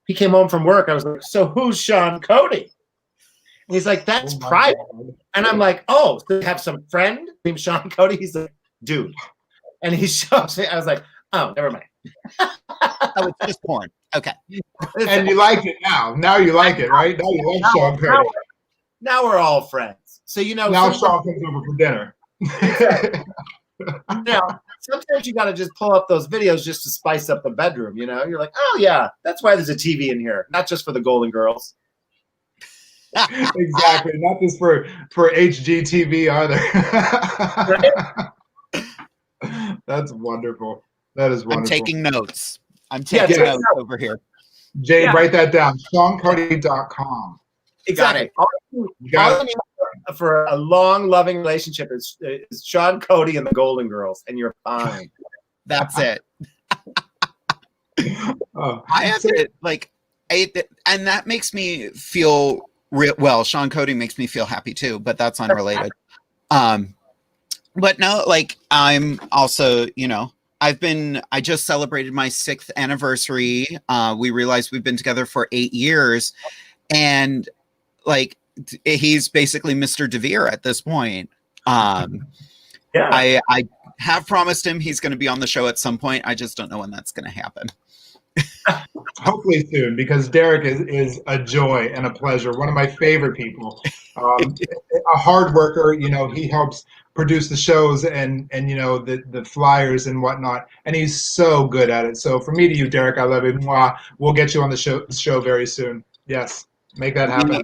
he came home from work. I was like, so who's Sean Cody? And he's like, that's private. God. And I'm like, oh, so you have some friend named Sean Cody? He's like, dude. And he shows me. I was like, oh, never mind. Oh, it's just porn. Okay. And you like it now. Now you like it, right? Now you like Sean Cody. Now we're all friends. So, you know. Now Sean comes over for dinner. Now, sometimes you got to just pull up those videos just to spice up the bedroom, you know? You're like, oh, yeah, that's why there's a TV in here, not just for the Golden Girls. Exactly. Not just for HGTV either. Right? That's wonderful. That is wonderful. I'm taking notes. Notes over here. Jade, write that down. SeanCarty.com. Exactly. for a long, loving relationship is Sean Cody and the Golden Girls, and you're fine. That's it. Oh, I have to and that makes me feel well. Sean Cody makes me feel happy too, but that's unrelated. But no, like I'm also, I just celebrated my 6th anniversary. We realized we've been together for 8 years, and like he's basically Mr. DeVere at this point. Yeah, I have promised him he's going to be on the show at some point. I just don't know when that's going to happen. Hopefully soon, because Derek is a joy and a pleasure. One of my favorite people. A hard worker. He helps produce the shows and the flyers and whatnot. And he's so good at it. So from me to you, Derek, I love you. Mwah. We'll get you on the show very soon. Yes, make that happen.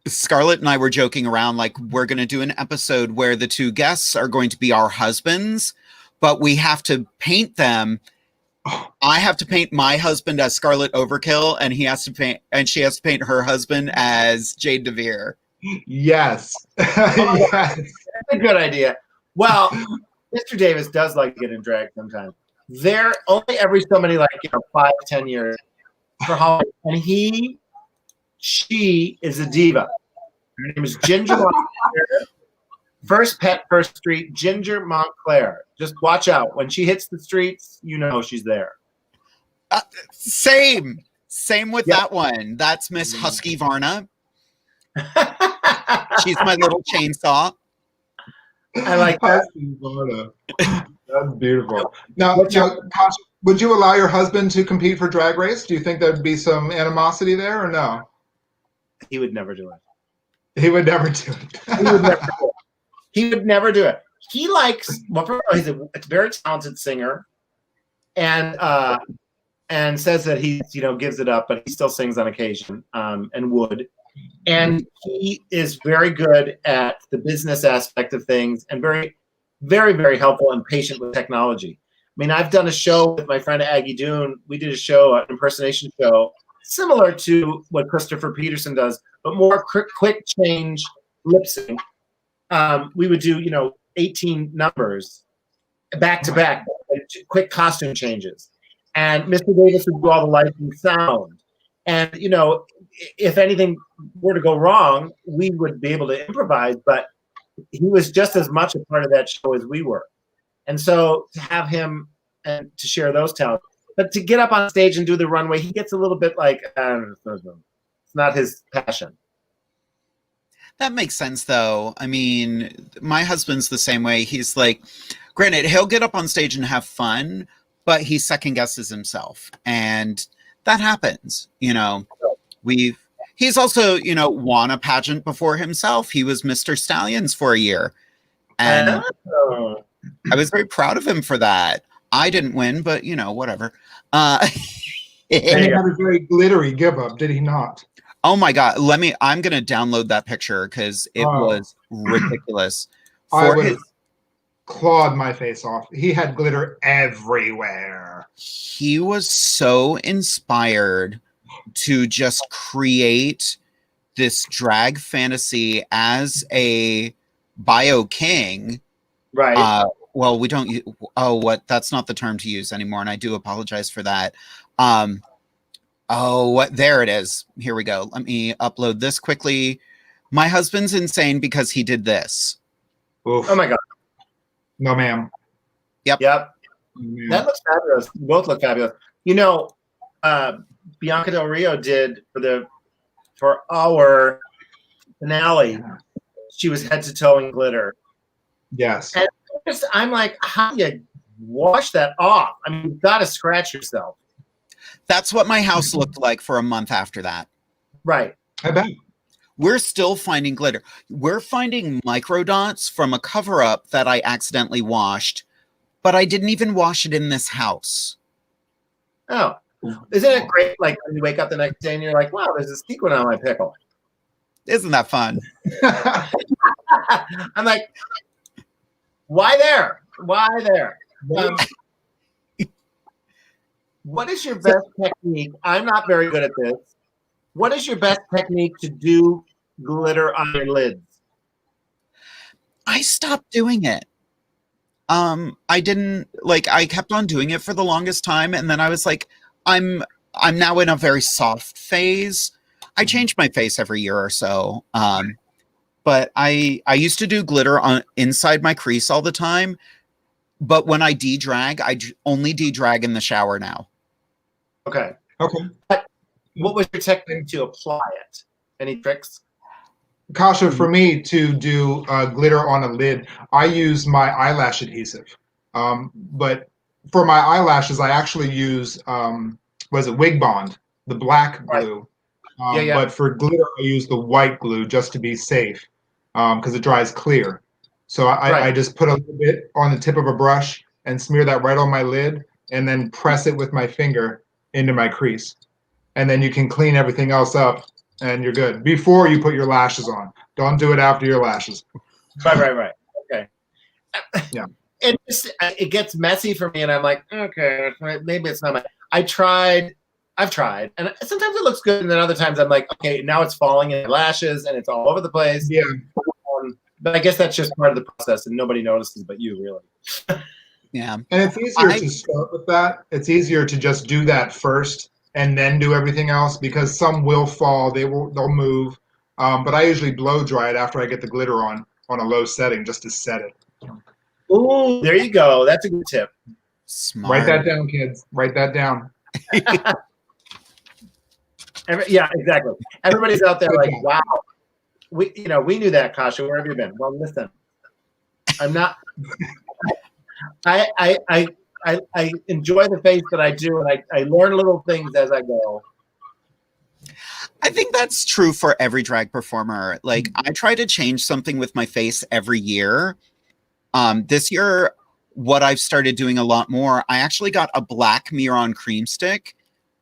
Scarlett and I were joking around, like we're going to do an episode where the 2 guests are going to be our husbands, but we have to paint them. I have to paint my husband as Scarlett Overkill, and she has to paint her husband as Jade DeVere. Yes. Yes. That's a good idea. Well, Mr. Davis does like to get in drag sometimes. They're only every so many 5-10 years for Halloween, and she is a diva. Her name is Ginger Montclair. First pet, first street, Ginger Montclair. Just watch out. When she hits the streets, she's there. Same with that one. That's Miss Husky Varna. She's my little chainsaw. I like that. Husky Varna. That's beautiful. Now, Kasha, would you allow your husband to compete for Drag Race? Do you think there'd be some animosity there or no? He would never do it. He would never do it. He would never do it. He likes, he's a very talented singer, and says that he gives it up, but he still sings on occasion, and would. And he is very good at the business aspect of things, and very, very, very helpful and patient with technology. I mean, I've done a show with my friend Aggie Doon. We did a show, an impersonation show, similar to what Christopher Peterson does, but more quick change lip sync. We would do, 18 numbers back to back, quick costume changes. And Mr. Davis would do all the lights and sound. And, if anything were to go wrong, we would be able to improvise, but he was just as much a part of that show as we were. And so to have him and to share those talents, but to get up on stage and do the runway, he gets a little bit like, it's not his passion. That makes sense, though. I mean, my husband's the same way. He's like, granted, he'll get up on stage and have fun, but he second guesses himself. And that happens, He's also, won a pageant before himself. He was Mr. Stallions for a year. And I was very proud of him for that. I didn't win, but, whatever. And he had a very glittery give up, did he not? Oh my God. I'm going to download that picture because it was ridiculous. I would have clawed my face off. He had glitter everywhere. He was so inspired to just create this drag fantasy as a bio king. Right. Well, we don't. That's not the term to use anymore. And I do apologize for that. There it is. Here we go. Let me upload this quickly. My husband's insane because he did this. Oof. Oh my God. No, ma'am. Yep. Mm. That looks fabulous. You both look fabulous. Bianca Del Rio did for our finale. She was head to toe in glitter. Yes. And I'm like, how do you wash that off? I mean, you've got to scratch yourself. That's what my house looked like for a month after that. Right. I bet. We're still finding glitter. We're finding microdots from a cover-up that I accidentally washed, but I didn't even wash it in this house. Oh, isn't it great? Like when you wake up the next day and you're like, wow, there's a sequin on my pickle. Isn't that fun? I'm like, why there? Why there? What is your best technique? I'm not very good at this. What is your best technique to do glitter on your lids? I stopped doing it. I didn't I kept on doing it for the longest time, and then I was like, I'm now in a very soft phase. I change my face every year or so. But I used to do glitter on inside my crease all the time. But when I de-drag, only de-drag in the shower now. Okay. Okay. What was your technique to apply it? Any tricks? Kasha, for me to do glitter on a lid, I use my eyelash adhesive. But for my eyelashes, I actually use, Wig Bond, the black glue. But for glitter, I use the white glue just to be safe because it dries clear. So I just put a little bit on the tip of a brush and smear that right on my lid and then press it with my finger into my crease. And then you can clean everything else up and you're good. Before you put your lashes on. Don't do it after your lashes. Right. Okay. Yeah. It gets messy for me and I'm like, okay, maybe it's not my... I've tried, and sometimes it looks good, and then other times I'm like, okay, now it's falling in my lashes, and it's all over the place. Yeah. But I guess that's just part of the process, and nobody notices but you, really. Yeah. And it's easier to start with that. It's easier to just do that first and then do everything else because some will fall, they'll move. But I usually blow dry it after I get the glitter on a low setting just to set it. Ooh, there you go. That's a good tip. Smart. Write that down, kids. Write that down. Yeah, exactly. Everybody's out there like, wow. We knew that, Kasha. Where have you been? Well, listen, I'm not. I enjoy the face that I do, and I learn little things as I go. I think that's true for every drag performer. Like, I try to change something with my face every year. This year, what I've started doing a lot more, I actually got a black Miron cream stick,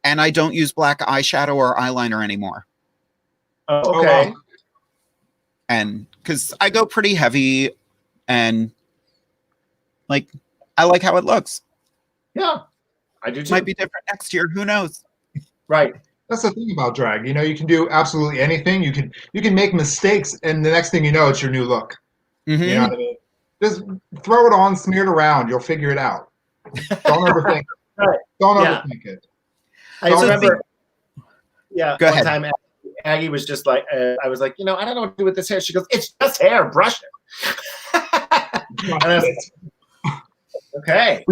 and I don't use black eyeshadow or eyeliner anymore. Oh, okay. wow. And because I go pretty heavy, and I like how it looks. Yeah, I do too. Might be different next year. Who knows? Right. That's the thing about drag. You can do absolutely anything. You can make mistakes, and the next thing you know, it's your new look. Mm-hmm. You know what I mean? Just throw it on, smear it around. You'll figure it out. Don't overthink it. Right. Don't Yeah. overthink it. I remember. Go one ahead. time Aggie was just like, I was like, I don't know what to do with this hair. She goes, it's just hair. Brush it. And I was like, okay.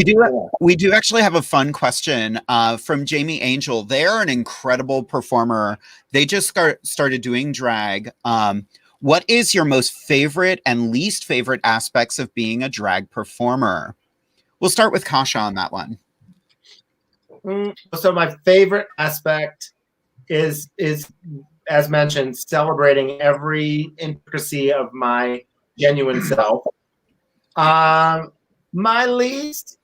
We do actually have a fun question from Jamie Angel. They're an incredible performer. They just started doing drag. What is your most favorite and least favorite aspects of being a drag performer? We'll start with Kasha on that one. So my favorite aspect is as mentioned, celebrating every intricacy of my genuine self. My least,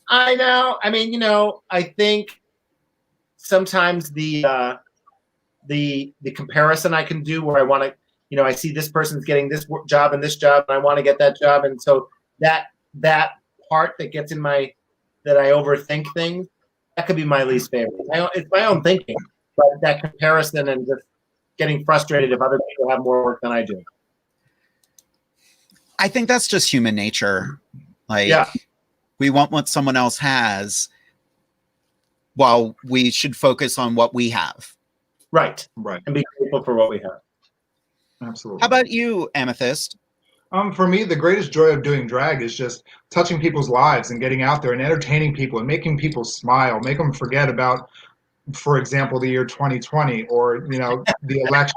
I know. I mean, I think sometimes the comparison I can do where I want to, I see this person's getting this job and this job, and I want to get that job, and so that part that gets in that I overthink things, that could be my least favorite. It's my own thinking, but that comparison and just getting frustrated if other people have more work than I do. I think that's just human nature. We want what someone else has while we should focus on what we have. Right. And be grateful for what we have. Absolutely. How about you, Amethyst? For me, the greatest joy of doing drag is just touching people's lives and getting out there and entertaining people and making people smile, make them forget about, for example, the year 2020 or, the election.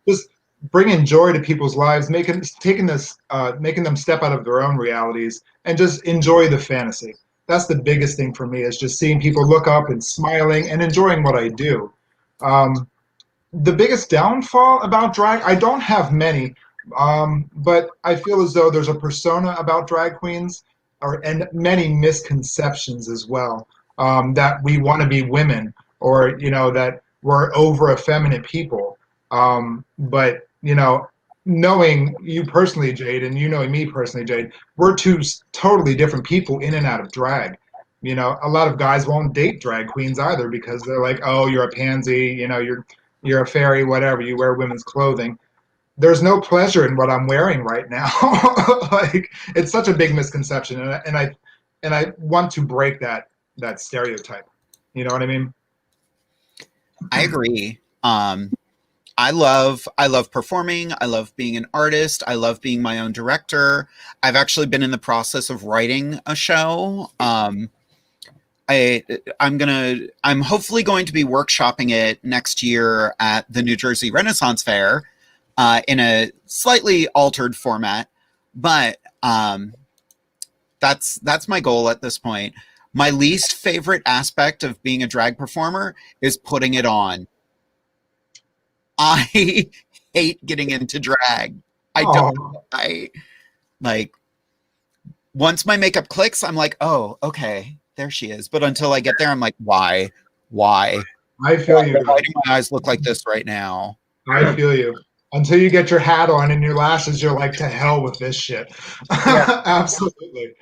Just bringing joy to people's lives, making them step out of their own realities and just enjoy the fantasy. That's the biggest thing for me is just seeing people look up and smiling and enjoying what I do. The biggest downfall about drag, I don't have many. But I feel as though there's a persona about drag queens and many misconceptions as well, that we want to be women or, that we're over effeminate people. But, knowing you personally, Jade, and knowing me personally, Jade, we're two totally different people in and out of drag. A lot of guys won't date drag queens either because they're like, oh, you're a pansy, you're a fairy, whatever, you wear women's clothing. there's no pleasure in what I'm wearing right now. Like, it's such a big misconception, and I want to break that stereotype. You know what I mean? I agree. I love performing. I love being an artist. I love being my own director. I've actually been in the process of writing a show. I'm hopefully going to be workshopping it next year at the New Jersey Renaissance Fair in a slightly altered format, but that's my goal at this point. My least favorite aspect of being a drag performer is putting it on. I hate getting into drag. I like, once my makeup clicks, I'm like, oh, okay, there she is. But until I get there, I'm like, why? I feel you. Why do my eyes look like this right now? I feel you. Until you get your hat on and your lashes, you're like, to hell with this shit. Yeah. Absolutely.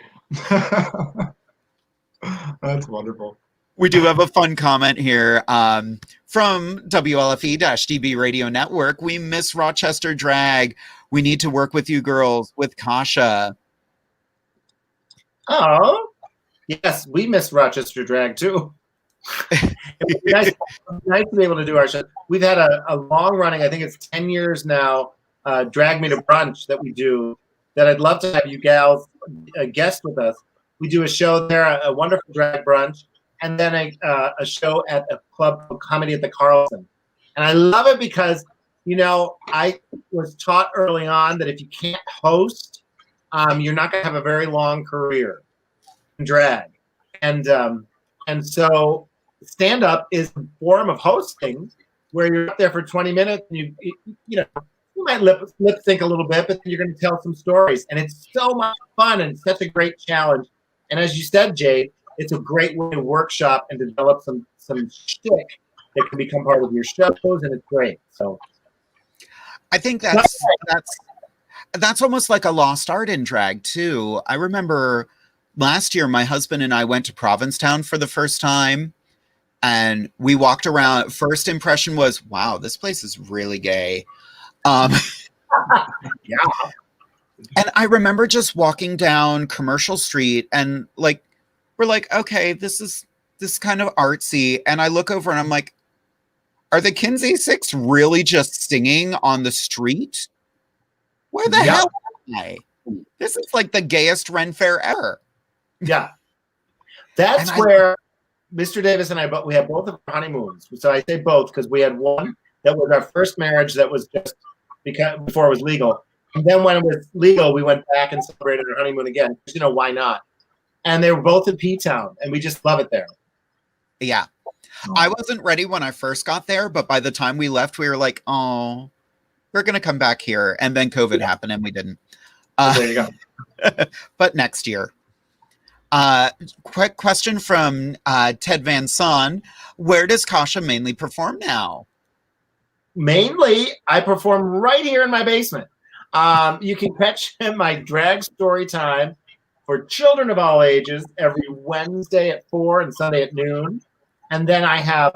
That's wonderful. We do have a fun comment here from WLFE-DB Radio Network. We miss Rochester drag. We need to work with you girls with Kasha. Oh, yes, we miss Rochester drag too. It's nice to be able to do our show. We've had a long running, I think it's 10 years now, Drag Me to Brunch that we do, that I'd love to have you gals guest with us. We do a show there, a wonderful drag brunch, and then a show at a club called Comedy at the Carlson. And I love it because, you know, I was taught early on that if you can't host, you're not going to have a very long career in drag. And so stand-up is a form of hosting where you're up there for 20 minutes and you might lip sync a little bit, but then you're going to tell some stories. And it's so much fun and such a great challenge. And as you said, Jade, it's a great way to workshop and develop some shtick that can become part of your shows, and it's great. So I think that's almost like a lost art in drag too. I remember last year my husband and I went to Provincetown for the first time, and we walked around. First impression was, wow, this place is really gay. yeah. And I remember just walking down Commercial Street and like, we're like, okay, this is kind of artsy. And I look over and I'm like, are the Kinsey Six really just singing on the street? Where the hell am I? This is like the gayest Ren Fair ever. Yeah. That's where Mr. Davis and I, we had both of our honeymoons. So I say both because we had one that was our first marriage that was just before it was legal. And then when it was legal, we went back and celebrated our honeymoon again. You know, why not? And they were both in P-Town, and we just love it there. Yeah. I wasn't ready when I first got there, but by the time we left, we were like, oh, we're going to come back here. And then COVID happened, and we didn't. There you go. But next year. Quick question from Ted Van Son. Where does Kasha mainly perform now? Mainly, I perform right here in my basement. You can catch my drag story time for children of all ages every Wednesday at 4 and Sunday at noon. And then I have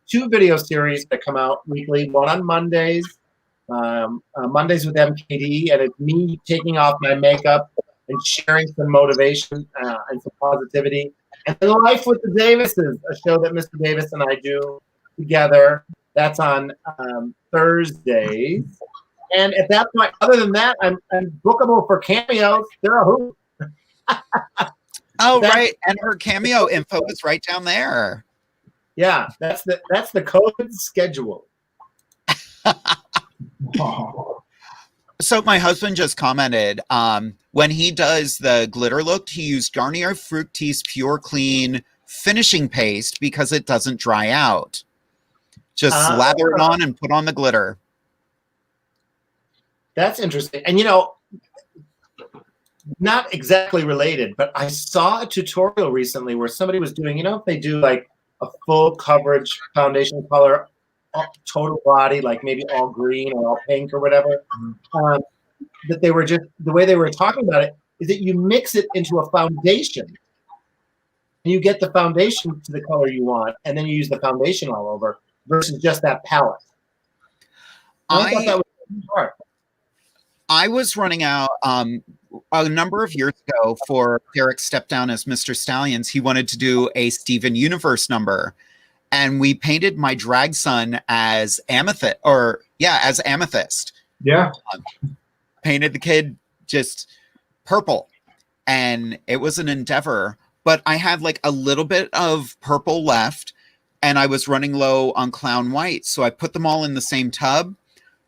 2 video series that come out weekly, one on Mondays, Mondays with MKD, and it's me taking off my makeup and sharing some motivation and some positivity. And then Life with the Davises, a show that Mr. Davis and I do together. That's on Thursdays. And at that point, other than that, I'm bookable for cameos. They're a hoot. Oh, right. And her cameo info is right down there. Yeah, that's the COVID schedule. So my husband just commented, when he does the glitter look, he used Garnier Fructis Pure Clean finishing paste because it doesn't dry out. Just slather it on and put on the glitter. That's interesting. And, you know, not exactly related, but I saw a tutorial recently where somebody was doing, you know, if they do like a full coverage foundation color, total body, like maybe all green or all pink or whatever, that they were just, the way they were talking about it is that you mix it into a foundation and you get the foundation to the color you want, and then you use the foundation all over versus just that palette. I thought that was Sure. I was running out a number of years ago for Derek stepped down as Mr. Stallions. He wanted to do a Steven Universe number. And we painted my drag son as as Amethyst. Yeah. Painted the kid just purple. And it was an endeavor. But I had like a little bit of purple left. And I was running low on clown white. So I put them all in the same tub,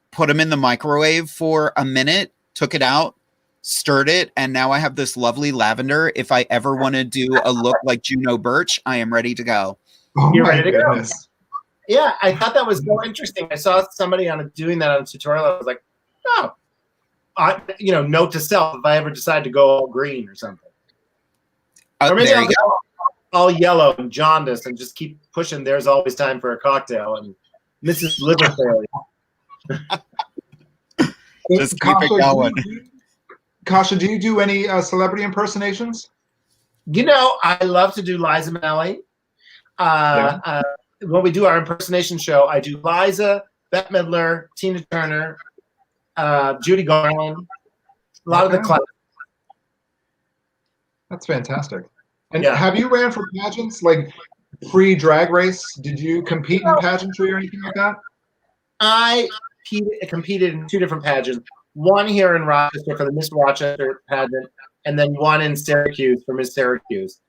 put them in the microwave for a minute, took it out, stirred it. And now I have this lovely lavender. If I ever want to do a look like Juno Birch, I am ready to go. Oh You're my ready to go. goodness. Yeah, I thought that was so interesting. I saw somebody doing that on a tutorial. I was like, oh, note to self if I ever decide to go all green or something. Or maybe I'll go all yellow and jaundice and just keep pushing. There's always time for a cocktail and Mrs. Liver Failure. Just keep it going. Kasha, do you do any celebrity impersonations? I love to do Liza Minnelli. When we do our impersonation show, I do Liza, Bette Midler, Tina Turner, Judy Garland, a lot of the classics. That's fantastic. And Yeah. have you ran for pageants, like pre-Drag Race? Did you compete in pageantry or anything like that? I competed in 2 different pageants. One here in Rochester for the Miss Rochester pageant, and then one in Syracuse for Miss Syracuse.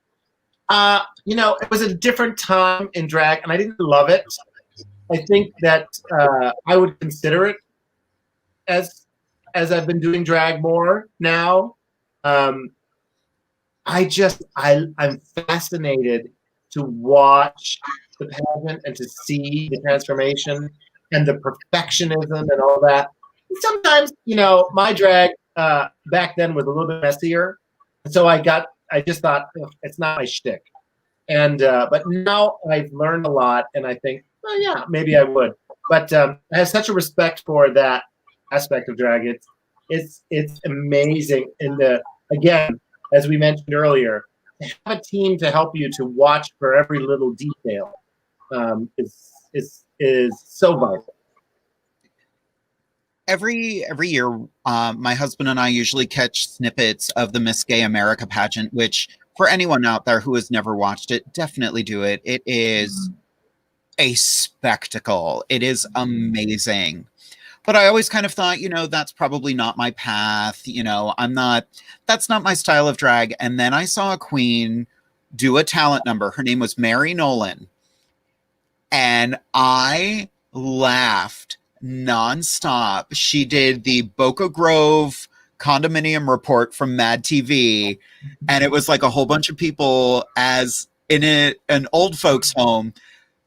It was a different time in drag, and I didn't love it. I think that I would consider it as I've been doing drag more now. I'm fascinated to watch the pageant and to see the transformation and the perfectionism and all that. And sometimes, my drag back then was a little bit messier, so I just thought it's not my shtick. And but now I've learned a lot, and I think, well, yeah, maybe I would. But I have such a respect for that aspect of drag. It's amazing. And again, as we mentioned earlier, to have a team to help you to watch for every little detail is so vital. Every year, my husband and I usually catch snippets of the Miss Gay America pageant, which for anyone out there who has never watched it, definitely do it. It is a spectacle. It is amazing. But I always kind of thought, that's probably not my path. That's not my style of drag. And then I saw a queen do a talent number. Her name was Mary Nolan. And I laughed nonstop. She did the Boca Grove condominium report from Mad TV, and it was like a whole bunch of people as in an old folks home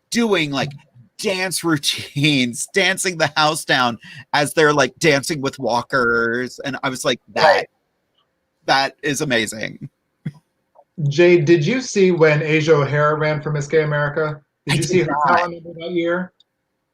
doing like dance routines, dancing the house down as they're like dancing with walkers. And I was like, that is amazing. Jade, did you see when Asia O'Hara ran for Miss Gay America? Did you see her talent number that year?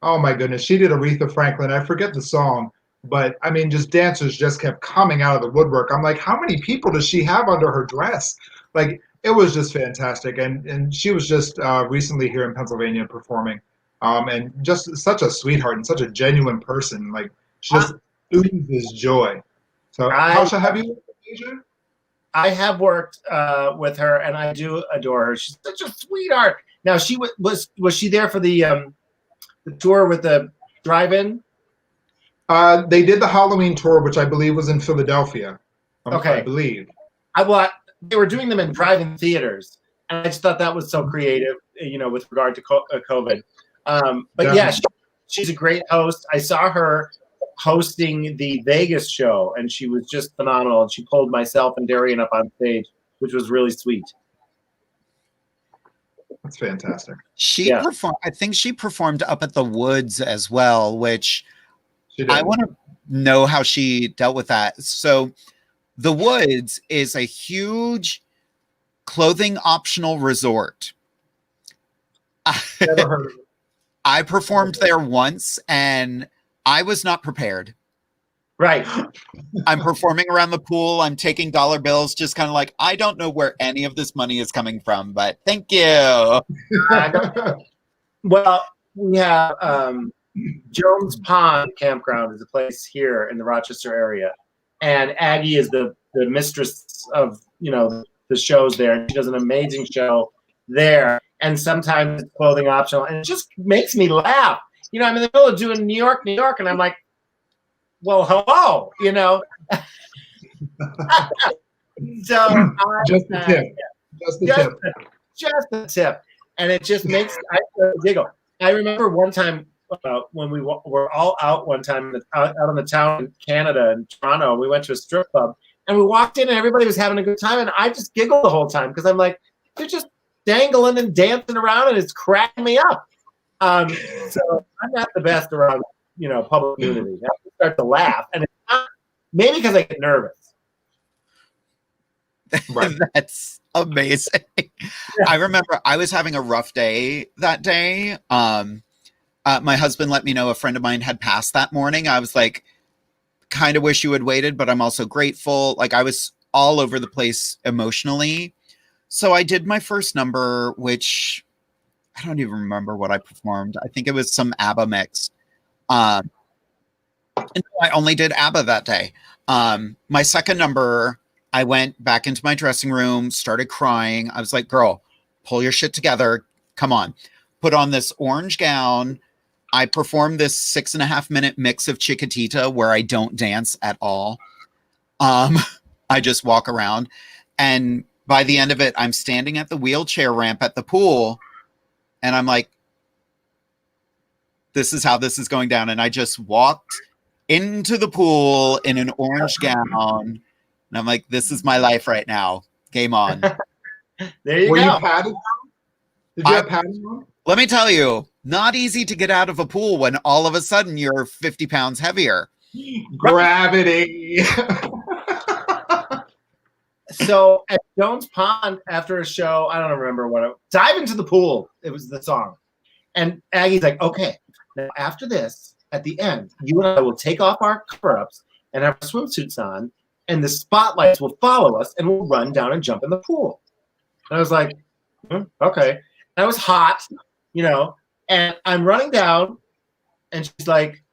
Oh my goodness, she did Aretha Franklin. I forget the song, but I mean, just dancers just kept coming out of the woodwork. I'm like, how many people does she have under her dress? Like, it was just fantastic. And she was just recently here in Pennsylvania performing. And just such a sweetheart and such a genuine person. Like, she just oozes joy. So, Kasha, have you worked with Asia? I have worked with her, and I do adore her. She's such a sweetheart. Now, she was she there for the tour with the drive-in? They did the Halloween tour, which I believe was in Philadelphia. Okay. I believe. They were doing them in drive-in theaters, and I just thought that was so creative, with regard to COVID. But yeah, she's a great host. I saw her hosting the Vegas show, and she was just phenomenal. And she pulled myself and Darian up on stage, which was really sweet. That's fantastic. I think she performed up at the Woods as well, which I want to know how she dealt with that. So the Woods is a huge clothing optional resort. Never heard of it. I performed there once and I was not prepared. Right. I'm performing around the pool. I'm taking dollar bills, just kind of like, I don't know where any of this money is coming from, but thank you. Well, we have Jones Pond Campground is a place here in the Rochester area, and Aggie is the mistress of the shows there. She does an amazing show there, and sometimes it's clothing optional, and it just makes me laugh. I'm in the middle of doing New York, and I'm like, well, hello, So just the tip. Just the tip, and it just makes I giggle. I remember one time when we were all out one time out on the town in Canada, in Toronto. We went to a strip club, and we walked in, and everybody was having a good time, and I just giggled the whole time because I'm like, they're just dangling and dancing around, and it's cracking me up. So I'm not the best around, public nudity. I have to start to laugh, and it's not, maybe because I get nervous. Right. That's amazing. Yeah. I remember I was having a rough day that day. My husband let me know a friend of mine had passed that morning. I was like, kind of wish you had waited, but I'm also grateful. Like, I was all over the place emotionally. So I did my first number, which I don't even remember what I performed. I think it was some ABBA mix. And I only did ABBA that day. My second number, I went back into my dressing room, started crying. I was like, girl, pull your shit together. Come on. Put on this orange gown. I performed this 6.5 minute mix of Chiquitita where I don't dance at all. I just walk around. And by the end of it, I'm standing at the wheelchair ramp at the pool. And I'm like, this is how this is going down. And I just walked into the pool in an orange gown. And I'm like, this is my life right now. Game on. There you go. Were you padded? Did you have padding on? Let me tell you, not easy to get out of a pool when all of a sudden you're 50 pounds heavier. Gravity. So at Jones Pond, after a show, I don't remember Dive Into the Pool. It was the song. And Aggie's like, okay, now after this, at the end, you and I will take off our cover-ups and have our swimsuits on, and the spotlights will follow us, and we'll run down and jump in the pool. And I was like, okay. And I was hot, and I'm running down, and she's like,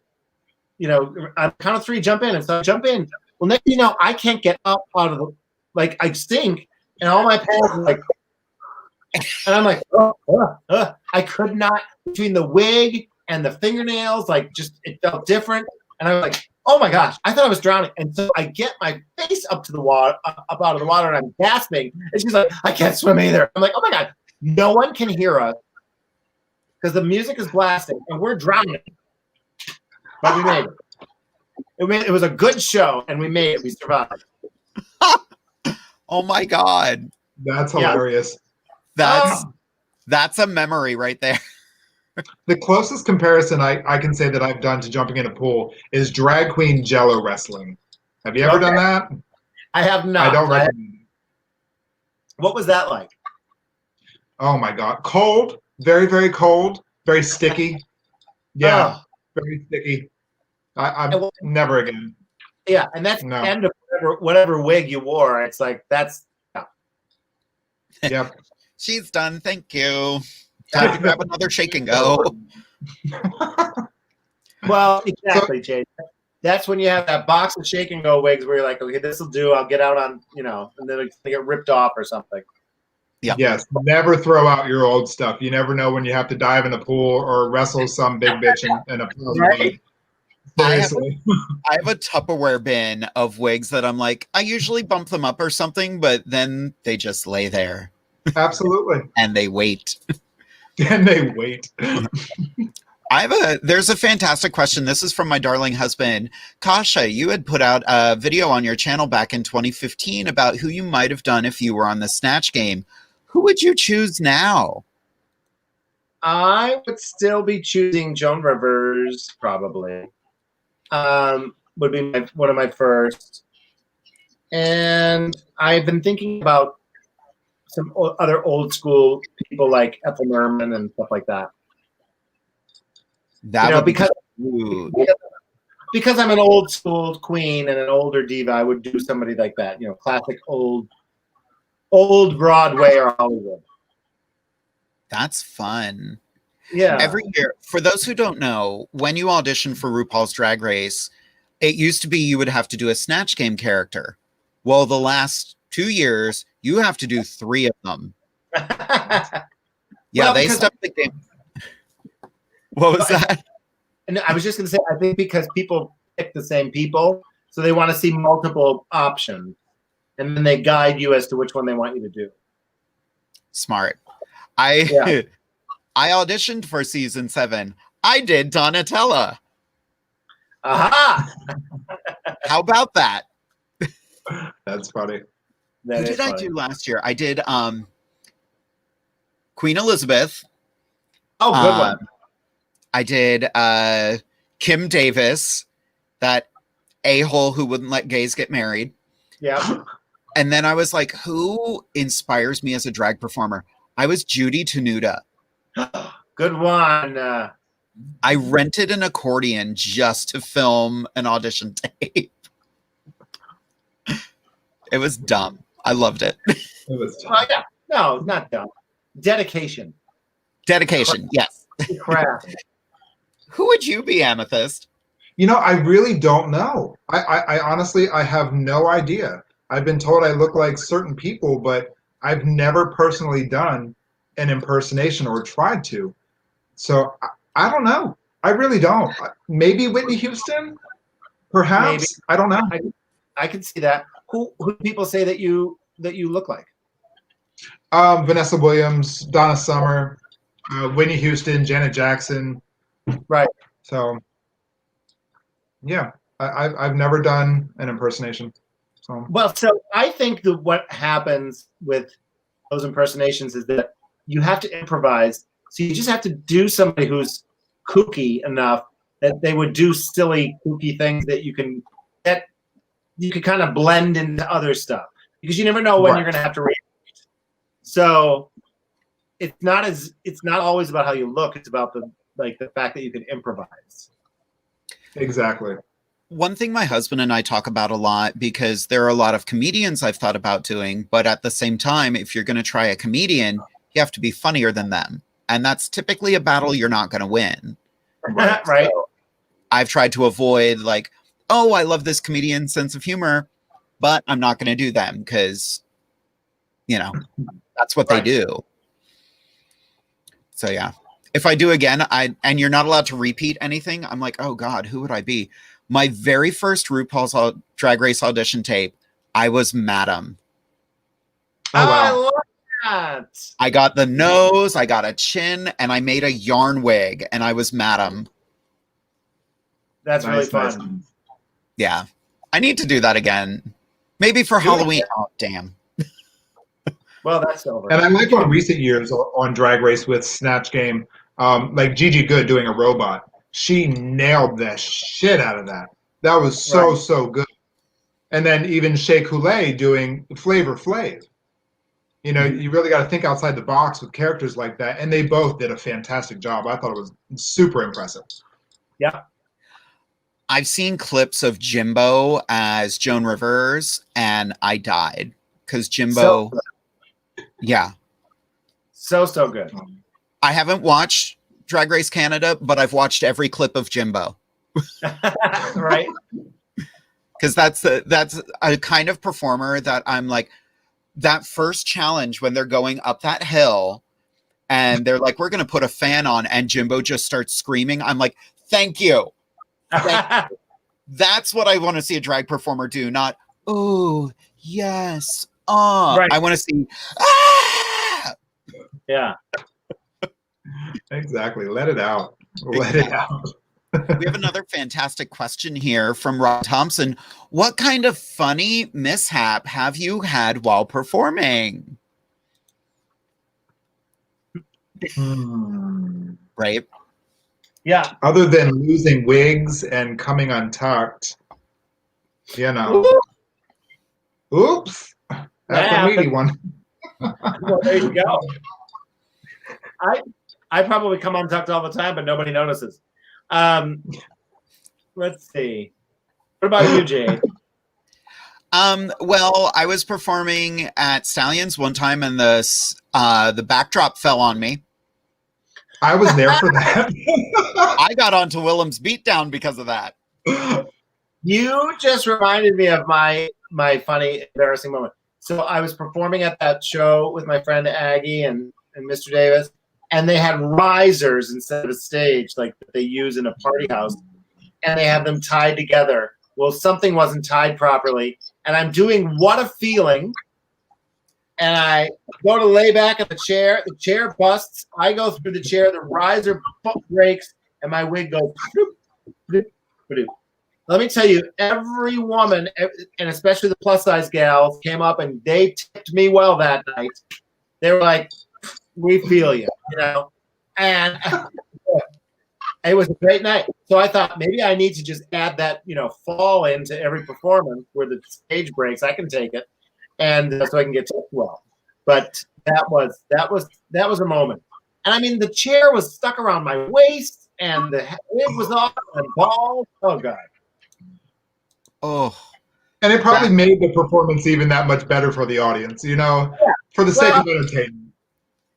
on count of 3, jump in. And so I jump in. Well, next thing you know, I can't get up out of I stink, and all my pants are like, and I'm like, I could not, between the wig and the fingernails, it felt different. And I was like, oh my gosh, I thought I was drowning. And so I get my face up to the water, up out of the water, and I'm gasping. And she's like, I can't swim either. I'm like, oh my God, no one can hear us because the music is blasting and we're drowning. But we made it. It was a good show, and we made it. We survived. Oh my God. That's hilarious. That's a memory right there. The closest comparison I can say that I've done to jumping in a pool is drag queen jello wrestling. Have you ever done that? I have not. I don't recommend it. What was that like? Oh my God. Cold, very, very cold, very sticky. Yeah, very sticky. I'm never again. Yeah, and that's the end of whatever wig you wore. It's like, that's... Yep. She's done. Thank you. Time to grab another shake and go. Well, exactly, Jade. That's when you have that box of shake and go wigs where you're like, okay, this will do. I'll get out on, and then it's going to get ripped off or something. Yeah. Yes. Never throw out your old stuff. You never know when you have to dive in the pool or wrestle some big bitch in a pool. Right? Seriously. I have a Tupperware bin of wigs that I'm like, I usually bump them up or something, but then they just lay there. Absolutely. And they wait. And they wait. There's a fantastic question. This is from my darling husband. Kasha, you had put out a video on your channel back in 2015 about who you might have done if you were on the Snatch Game. Who would you choose now? I would still be choosing Joan Rivers, probably. Would be one of my first. And I've been thinking about some other old school people like Ethel Merman and stuff like that. Because I'm an old school queen and an older diva, I would do somebody like that. Classic old Broadway or Hollywood. That's fun. Yeah. Every year, for those who don't know, when you audition for RuPaul's Drag Race, it used to be you would have to do a Snatch Game character. Well, the last 2 years, you have to do 3 of them. Yeah, Well, they because- stepped the game. What was that? And I was just going to say, I think because people pick the same people, so they want to see multiple options, and then they guide you as to which one they want you to do. Smart. I auditioned for season 7. I did Donatella. Aha! How about that? That's funny. That Who is did I funny. do last year? I did Queen Elizabeth. Oh, good one. I did Kim Davis, that a-hole who wouldn't let gays get married. Yeah. And then I was like, who inspires me as a drag performer? I was Judy Tenuta. Good one. I rented an accordion just to film an audition tape. It was dumb. I loved it. It was Oh, yeah. No, not dumb. Dedication. Dedication, yes. Craft. Who would you be, Amethyst? You know, I really don't know. I honestly, I have no idea. I've been told I look like certain people, but I've never personally done an impersonation or tried to. So I don't know. I really don't. Maybe Whitney Houston? Perhaps. Maybe. I don't know. I can see that. Who do people say that you look like? Vanessa Williams, Donna Summer, Whitney Houston, Janet Jackson. Right. So, yeah, I've never done an impersonation. So. Well, so I think that what happens with those impersonations is that you have to improvise. So you just have to do somebody who's kooky enough that they would do silly, kooky things that you can kind of blend into other stuff, because you never know when you're going to have to react. So it's not always about how you look. It's about the fact that you can improvise. Exactly. One thing my husband and I talk about a lot, because there are a lot of comedians I've thought about doing, but at the same time, if you're going to try a comedian, you have to be funnier than them. And that's typically a battle you're not going to win. Right. So I've tried to avoid like, oh, I love this comedian's sense of humor, but I'm not going to do them because, that's what they do. So yeah, if I do again, and you're not allowed to repeat anything, I'm like, oh God, who would I be? My very first RuPaul's Drag Race audition tape, I was Madam. Oh, wow. I love that. I got the nose, I got a chin, and I made a yarn wig, and I was Madam. That's really Nice. fun. Yeah. I need to do that again. Maybe for Halloween. Oh, damn. Well, that's over. And I like on recent years on Drag Race with Snatch Game, like Gigi Good doing a robot. She nailed the shit out of that. That was so good. And then even Shea Coulee doing Flavor Flav. You know, you really got to think outside the box with characters like that. And they both did a fantastic job. I thought it was super impressive. Yeah. I've seen clips of Jimbo as Joan Rivers, and I died because Jimbo. Yeah. So good. I haven't watched Drag Race Canada, but I've watched every clip of Jimbo. Right. Because that's a kind of performer that I'm like, that first challenge when they're going up that hill and they're like, we're going to put a fan on, and Jimbo just starts screaming. I'm like, thank you. That's what I want to see a drag performer do, not, oh, yes. Right. I want to see, ah! Yeah. Exactly. Let it out. Let it out. We have another fantastic question here from Rob Thompson. What kind of funny mishap have you had while performing? Right? Yeah. Other than losing wigs and coming untucked, you know. Oops. That's a meaty one. Well, there you go. I probably come untucked all the time, but nobody notices. Let's see. What about you, Jade? Well, I was performing at Stallions one time, and the backdrop fell on me. I was there for that. I got onto Willem's beatdown because of that. You just reminded me of my funny, embarrassing moment. So I was performing at that show with my friend Aggie and Mr. Davis, and they had risers instead of a stage like that they use in a party house, and they have them tied together. Well, something wasn't tied properly, and I'm doing What a Feeling, and I go to lay back in the chair busts, I go through the chair, the riser breaks, and my wig goes Let me tell you, every woman, and especially the plus-size gals, came up and they tipped me well that night. They were like, we feel you, you know? And it was a great night. So I thought maybe I need to just add that, you know, fall into every performance where the stage breaks. I can take it, and so I can get tipped well. But that was a moment. And I mean, the chair was stuck around my waist, and the wig was off, and balls. Oh, God. Oh, And it probably made the performance even that much better for the audience, you know, for the sake of entertainment.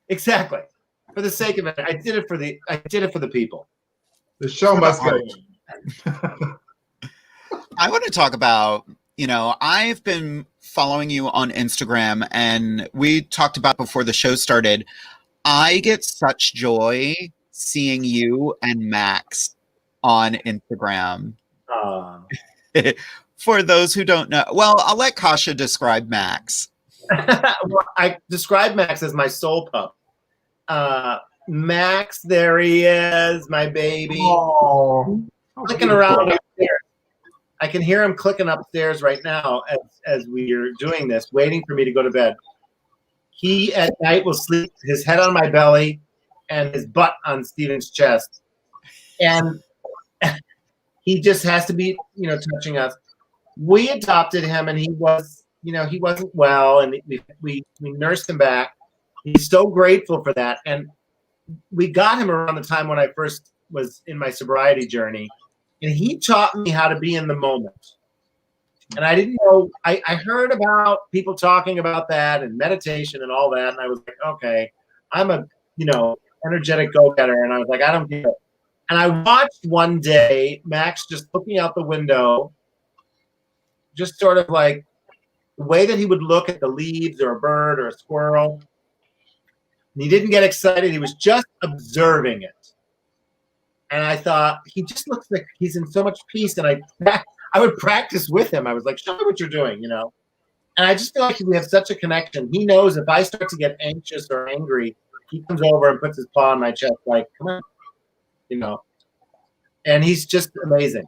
Exactly. For the sake of it, I did it for the people. The show must go. I want to talk about, you know, I've been following you on Instagram, and we talked about before the show started. I get such joy seeing you and Max on Instagram. For those who don't know, well, I'll let Kasha describe Max. Well, I describe Max as my soul pup. Max, there he is, my baby. Oh, clicking around upstairs. I can hear him clicking upstairs right now as we are doing this, waiting for me to go to bed. He at night will sleep his head on my belly and his butt on Steven's chest. And he just has to be, you know, touching us. We adopted him, and he was, you know, he wasn't well, and we nursed him back. He's so grateful for that. And we got him around the time when I first was in my sobriety journey, and he taught me how to be in the moment. And I didn't know, I heard about people talking about that and meditation and all that, and I was like, okay, I'm a, you know, energetic go-getter, and I was like, I don't get it. And I watched one day Max just looking out the window, just sort of like the way that he would look at the leaves or a bird or a squirrel. And he didn't get excited. He was just observing it. And I thought, he just looks like he's in so much peace. And I would practice with him. I was like, show me what you're doing, you know. And I just feel like we have such a connection. He knows if I start to get anxious or angry, he comes over and puts his paw on my chest like, come on, you know. And he's just amazing.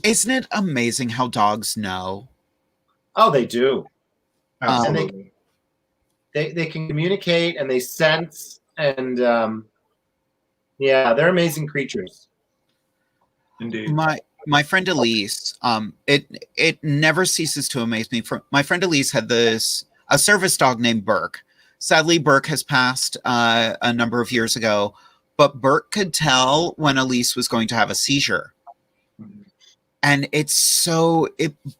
Isn't it amazing how dogs know? Oh, they do. Absolutely. And they can communicate, and they sense, and yeah, they're amazing creatures. Indeed. My friend Elise, it never ceases to amaze me. My friend Elise had a service dog named Burke. Sadly, Burke has passed a number of years ago, but Burke could tell when Elise was going to have a seizure. And it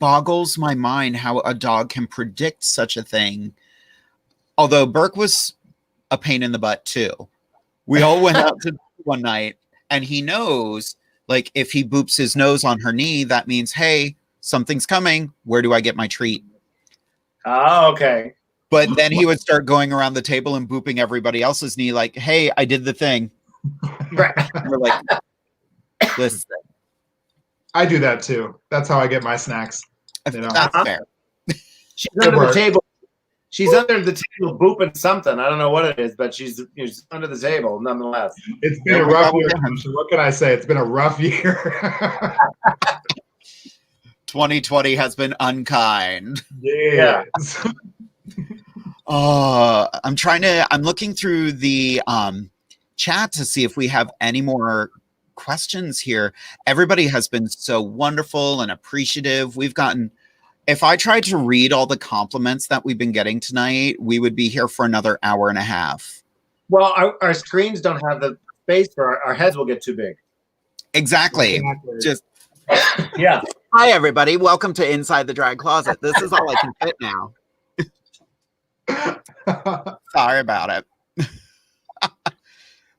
boggles my mind how a dog can predict such a thing. Although Burke was a pain in the butt too. We all went out to one night, and he knows, like, if he boops his nose on her knee, that means, hey, something's coming. Where do I get my treat? Oh, okay. But then he would start going around the table and booping everybody else's knee, like, hey, I did the thing. Right. And we're like, listen. I do that too. That's how I get my snacks. You know? That's fair. She's under the table. She's under the table booping something. I don't know what it is, but she's under the table nonetheless. It's been a rough year. What can I say? It's been a rough year. 2020 has been unkind. Yeah. I'm looking through the chat to see if we have any more questions here. Everybody has been so wonderful and appreciative. If I tried to read all the compliments that we've been getting tonight, we would be here for another hour and a half. Well, our screens don't have the space for our heads will get too big. Exactly. Just yeah. Hi, everybody. Welcome to Inside the Drag Closet. This is all I can fit now. Sorry about it.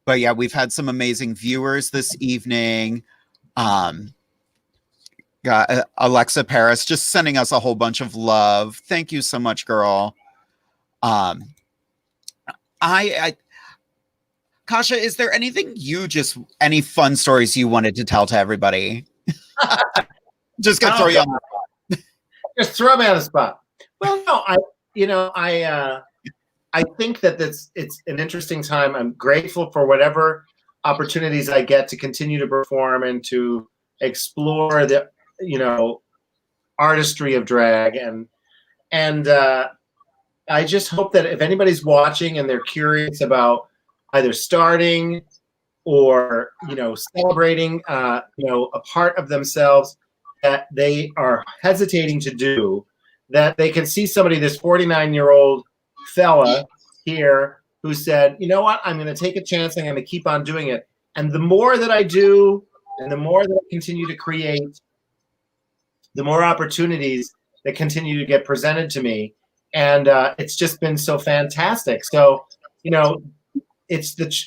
But yeah, we've had some amazing viewers this evening. Got Alexa Paris just sending us a whole bunch of love. Thank you so much, girl. Kasha, is there anything any fun stories you wanted to tell to everybody? Just gonna throw you on the spot. Just throw me on the spot. Well, no, I think that it's an interesting time. I'm grateful for whatever opportunities I get to continue to perform and to explore the, artistry of drag. And I just hope that if anybody's watching and they're curious about either starting or, celebrating, a part of themselves that they are hesitating to do, that they can see somebody, this 49-year-old fella here who said, you know what, I'm going to take a chance. I'm going to keep on doing it. And the more that I do and the more that I continue to create, the more opportunities that continue to get presented to me. And it's just been so fantastic. So,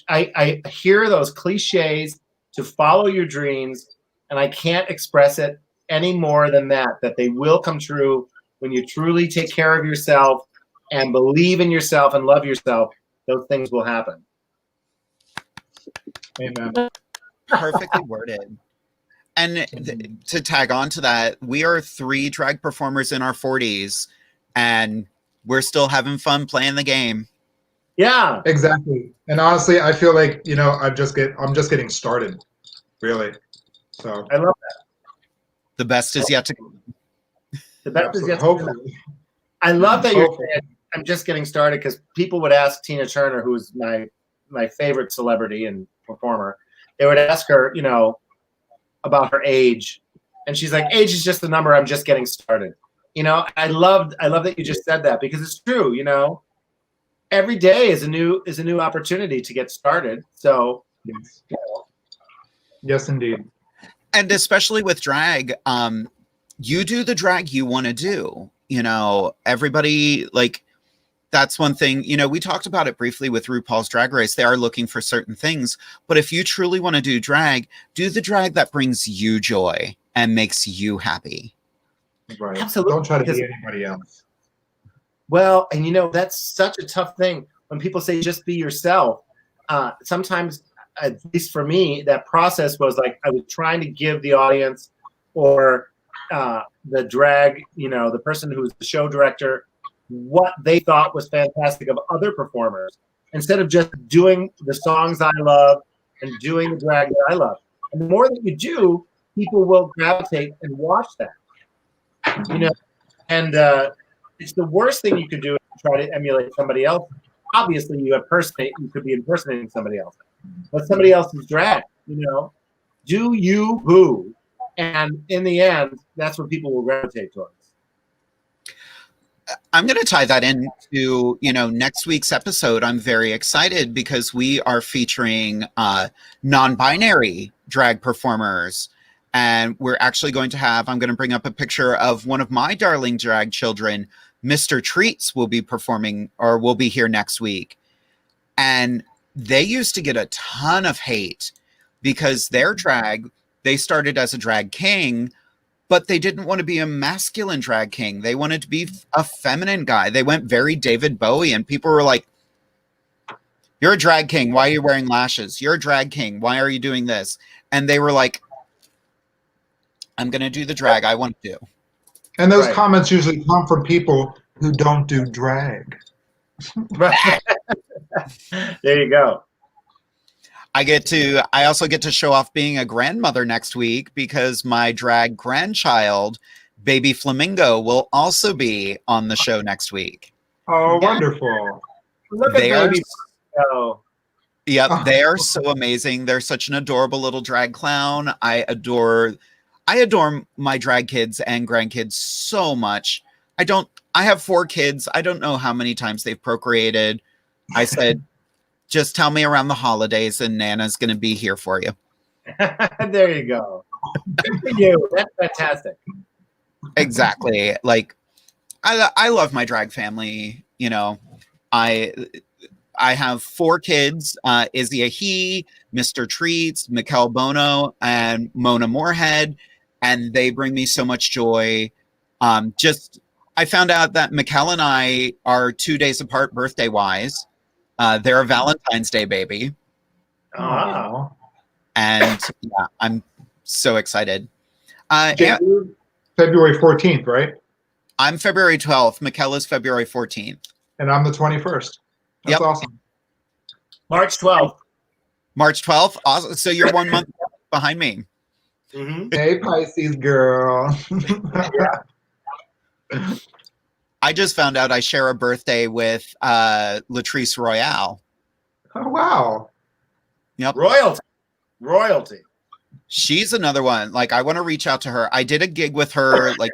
I hear those cliches to follow your dreams, and I can't express it any more than that they will come true when you truly take care of yourself and believe in yourself and love yourself. Those things will happen. Amen. Perfectly worded. And to tag on to that, we are 3 drag performers in our 40s, and we're still having fun playing the game. Yeah, Exactly. And honestly, I feel like, I'm just getting started, really. So I love that. The best is yet to come. The best is yet to come. hopefully. I love that you're Hopefully. saying I'm just getting started, because people would ask Tina Turner, who's my favorite celebrity and performer, they would ask her, about her age. And she's like, age is just a number. I'm just getting started. I love that you just said that, because it's true. Every day is a new opportunity to get started. So Yes. Yes, indeed. And especially with drag, you do the drag you want to do. Everybody, that's one thing, we talked about it briefly with RuPaul's Drag Race. They are looking for certain things, but if you truly want to do the drag that brings you joy and makes you happy. Right. Absolutely. Don't try to be anybody else. Well, and that's such a tough thing when people say just be yourself. Sometimes, at least for me, that process was like I was trying to give the audience or the drag, the person who was the show director, what they thought was fantastic of other performers, instead of just doing the songs I love and doing the drag that I love. And the more that you do, people will gravitate and watch that. And it's the worst thing you could do is try to emulate somebody else. Obviously, you could be impersonating somebody else, but somebody else's drag. Do you boo? And in the end, that's what people will gravitate towards. I'm going to tie that into, next week's episode. I'm very excited because we are featuring non-binary drag performers. And we're actually going to I'm going to bring up a picture of one of my darling drag children, Mr. Treats, will be performing or will be here next week. And they used to get a ton of hate because their drag, they started as a drag king, but they didn't want to be a masculine drag king. They wanted to be a feminine guy. They went very David Bowie, and people were like, you're a drag king. Why are you wearing lashes? You're a drag king. Why are you doing this? And they were like, I'm going to do the drag I want to do. And those Right. comments usually come from people who don't do drag. There you go. I also get to show off being a grandmother next week because my drag grandchild, Baby Flamingo, will also be on the show next week. Oh, Yeah. wonderful. Look at They are- baby. Oh, Yep, they are so amazing. They're such an adorable little drag clown. I adore my drag kids and grandkids so much. I have 4 kids. I don't know how many times they've procreated. I said, just tell me around the holidays and Nana's going to be here for you. there you go. Good for you. That's fantastic. Exactly. Like I love my drag family. I I have 4 kids, Izzy a he, Mr. Treats, Mikkel Bono, and Mona Moorhead, and they bring me so much joy. I found out that Mikkel and I are 2 days apart birthday-wise. They're a Valentine's Day baby. Oh. And yeah, I'm so excited. February 14th, right? I'm February 12th. Mikkel is February 14th. And I'm the 21st. That's awesome. March 12th. March 12th? Awesome. So you're 1 month behind me. Mm-hmm. Hey, Pisces girl. I just found out I share a birthday with Latrice Royale. Oh, wow. Yep. Royalty. She's another one. Like, I want to reach out to her. I did a gig with her like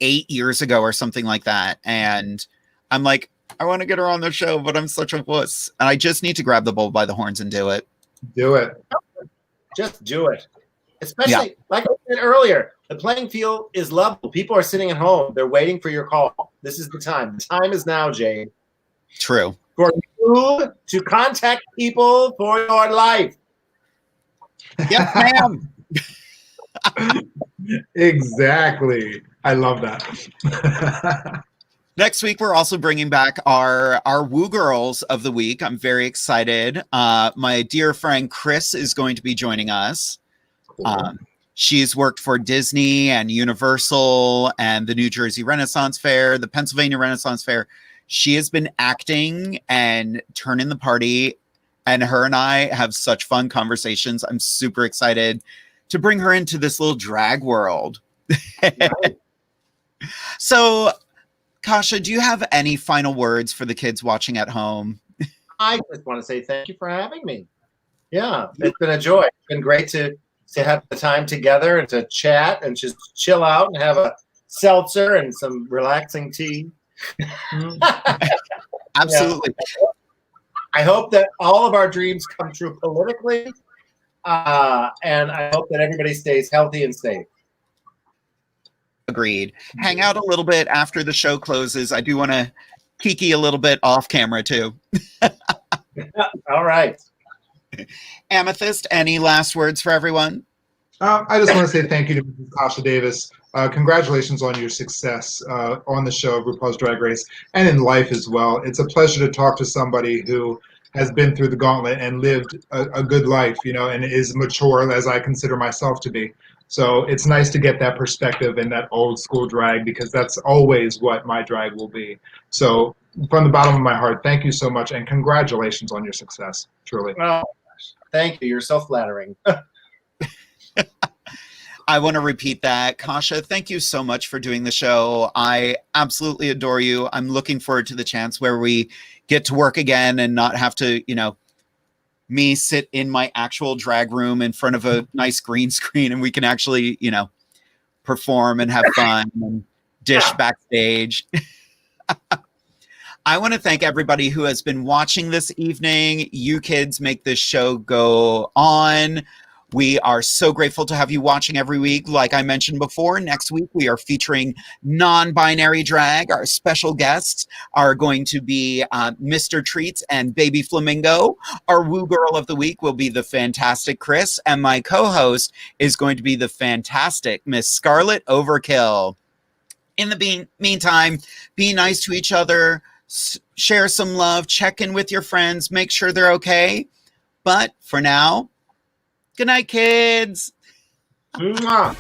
8 years ago or something like that. And I'm like, I want to get her on the show, but I'm such a wuss. And I just need to grab the bull by the horns and do it. Do it. Just do it. Especially, like I said earlier, the playing field is level. People are sitting at home. They're waiting for your call. This is the time. The time is now, Jade. True. For you to contact people for your life. Yes, ma'am. Exactly. I love that. Next week, we're also bringing back our Woo Girls of the Week. I'm very excited. My dear friend Chris is going to be joining us. She's worked for Disney and Universal and the New Jersey Renaissance Fair, the Pennsylvania Renaissance Fair. She has been acting and turning the party, and her and I have such fun conversations. I'm super excited to bring her into this little drag world. So, Kasha, do you have any final words for the kids watching at home? I just want to say thank you for having me. Yeah, it's been a joy. It's been great to have the time together and to chat and just chill out and have a seltzer and some relaxing tea. Absolutely. I hope that all of our dreams come true politically, and I hope that everybody stays healthy and safe. Agreed. Hang out a little bit after the show closes. I do want to kiki a little bit off camera too. All right. Amethyst, any last words for everyone? I just want to say thank you to Mrs. Kasha Davis. Congratulations on your success on the show, RuPaul's Drag Race, and in life as well. It's a pleasure to talk to somebody who has been through the gauntlet and lived a good life, you know, and is mature as I consider myself to be. So it's nice to get that perspective and that old school drag, because that's always what my drag will be. So from the bottom of my heart, thank you so much, and congratulations on your success, truly. Well, thank you. You're so flattering. I want to repeat that. Kasha, thank you so much for doing the show. I absolutely adore you. I'm looking forward to the chance where we get to work again and not have to, you know, me sit in my actual drag room in front of a nice green screen and we can actually, you know, perform and have fun and dish backstage. I want to thank everybody who has been watching this evening. You kids make this show go on. We are so grateful to have you watching every week. Like I mentioned before, next week we are featuring non-binary drag. Our special guests are going to be Mr. Treats and Baby Flamingo. Our Woo Girl of the Week will be the fantastic Chris, and my co-host is going to be the fantastic Miss Scarlett Overkill. In the meantime, be nice to each other, share some love, check in with your friends, make sure they're okay. But for now, good night, kids. Mwah.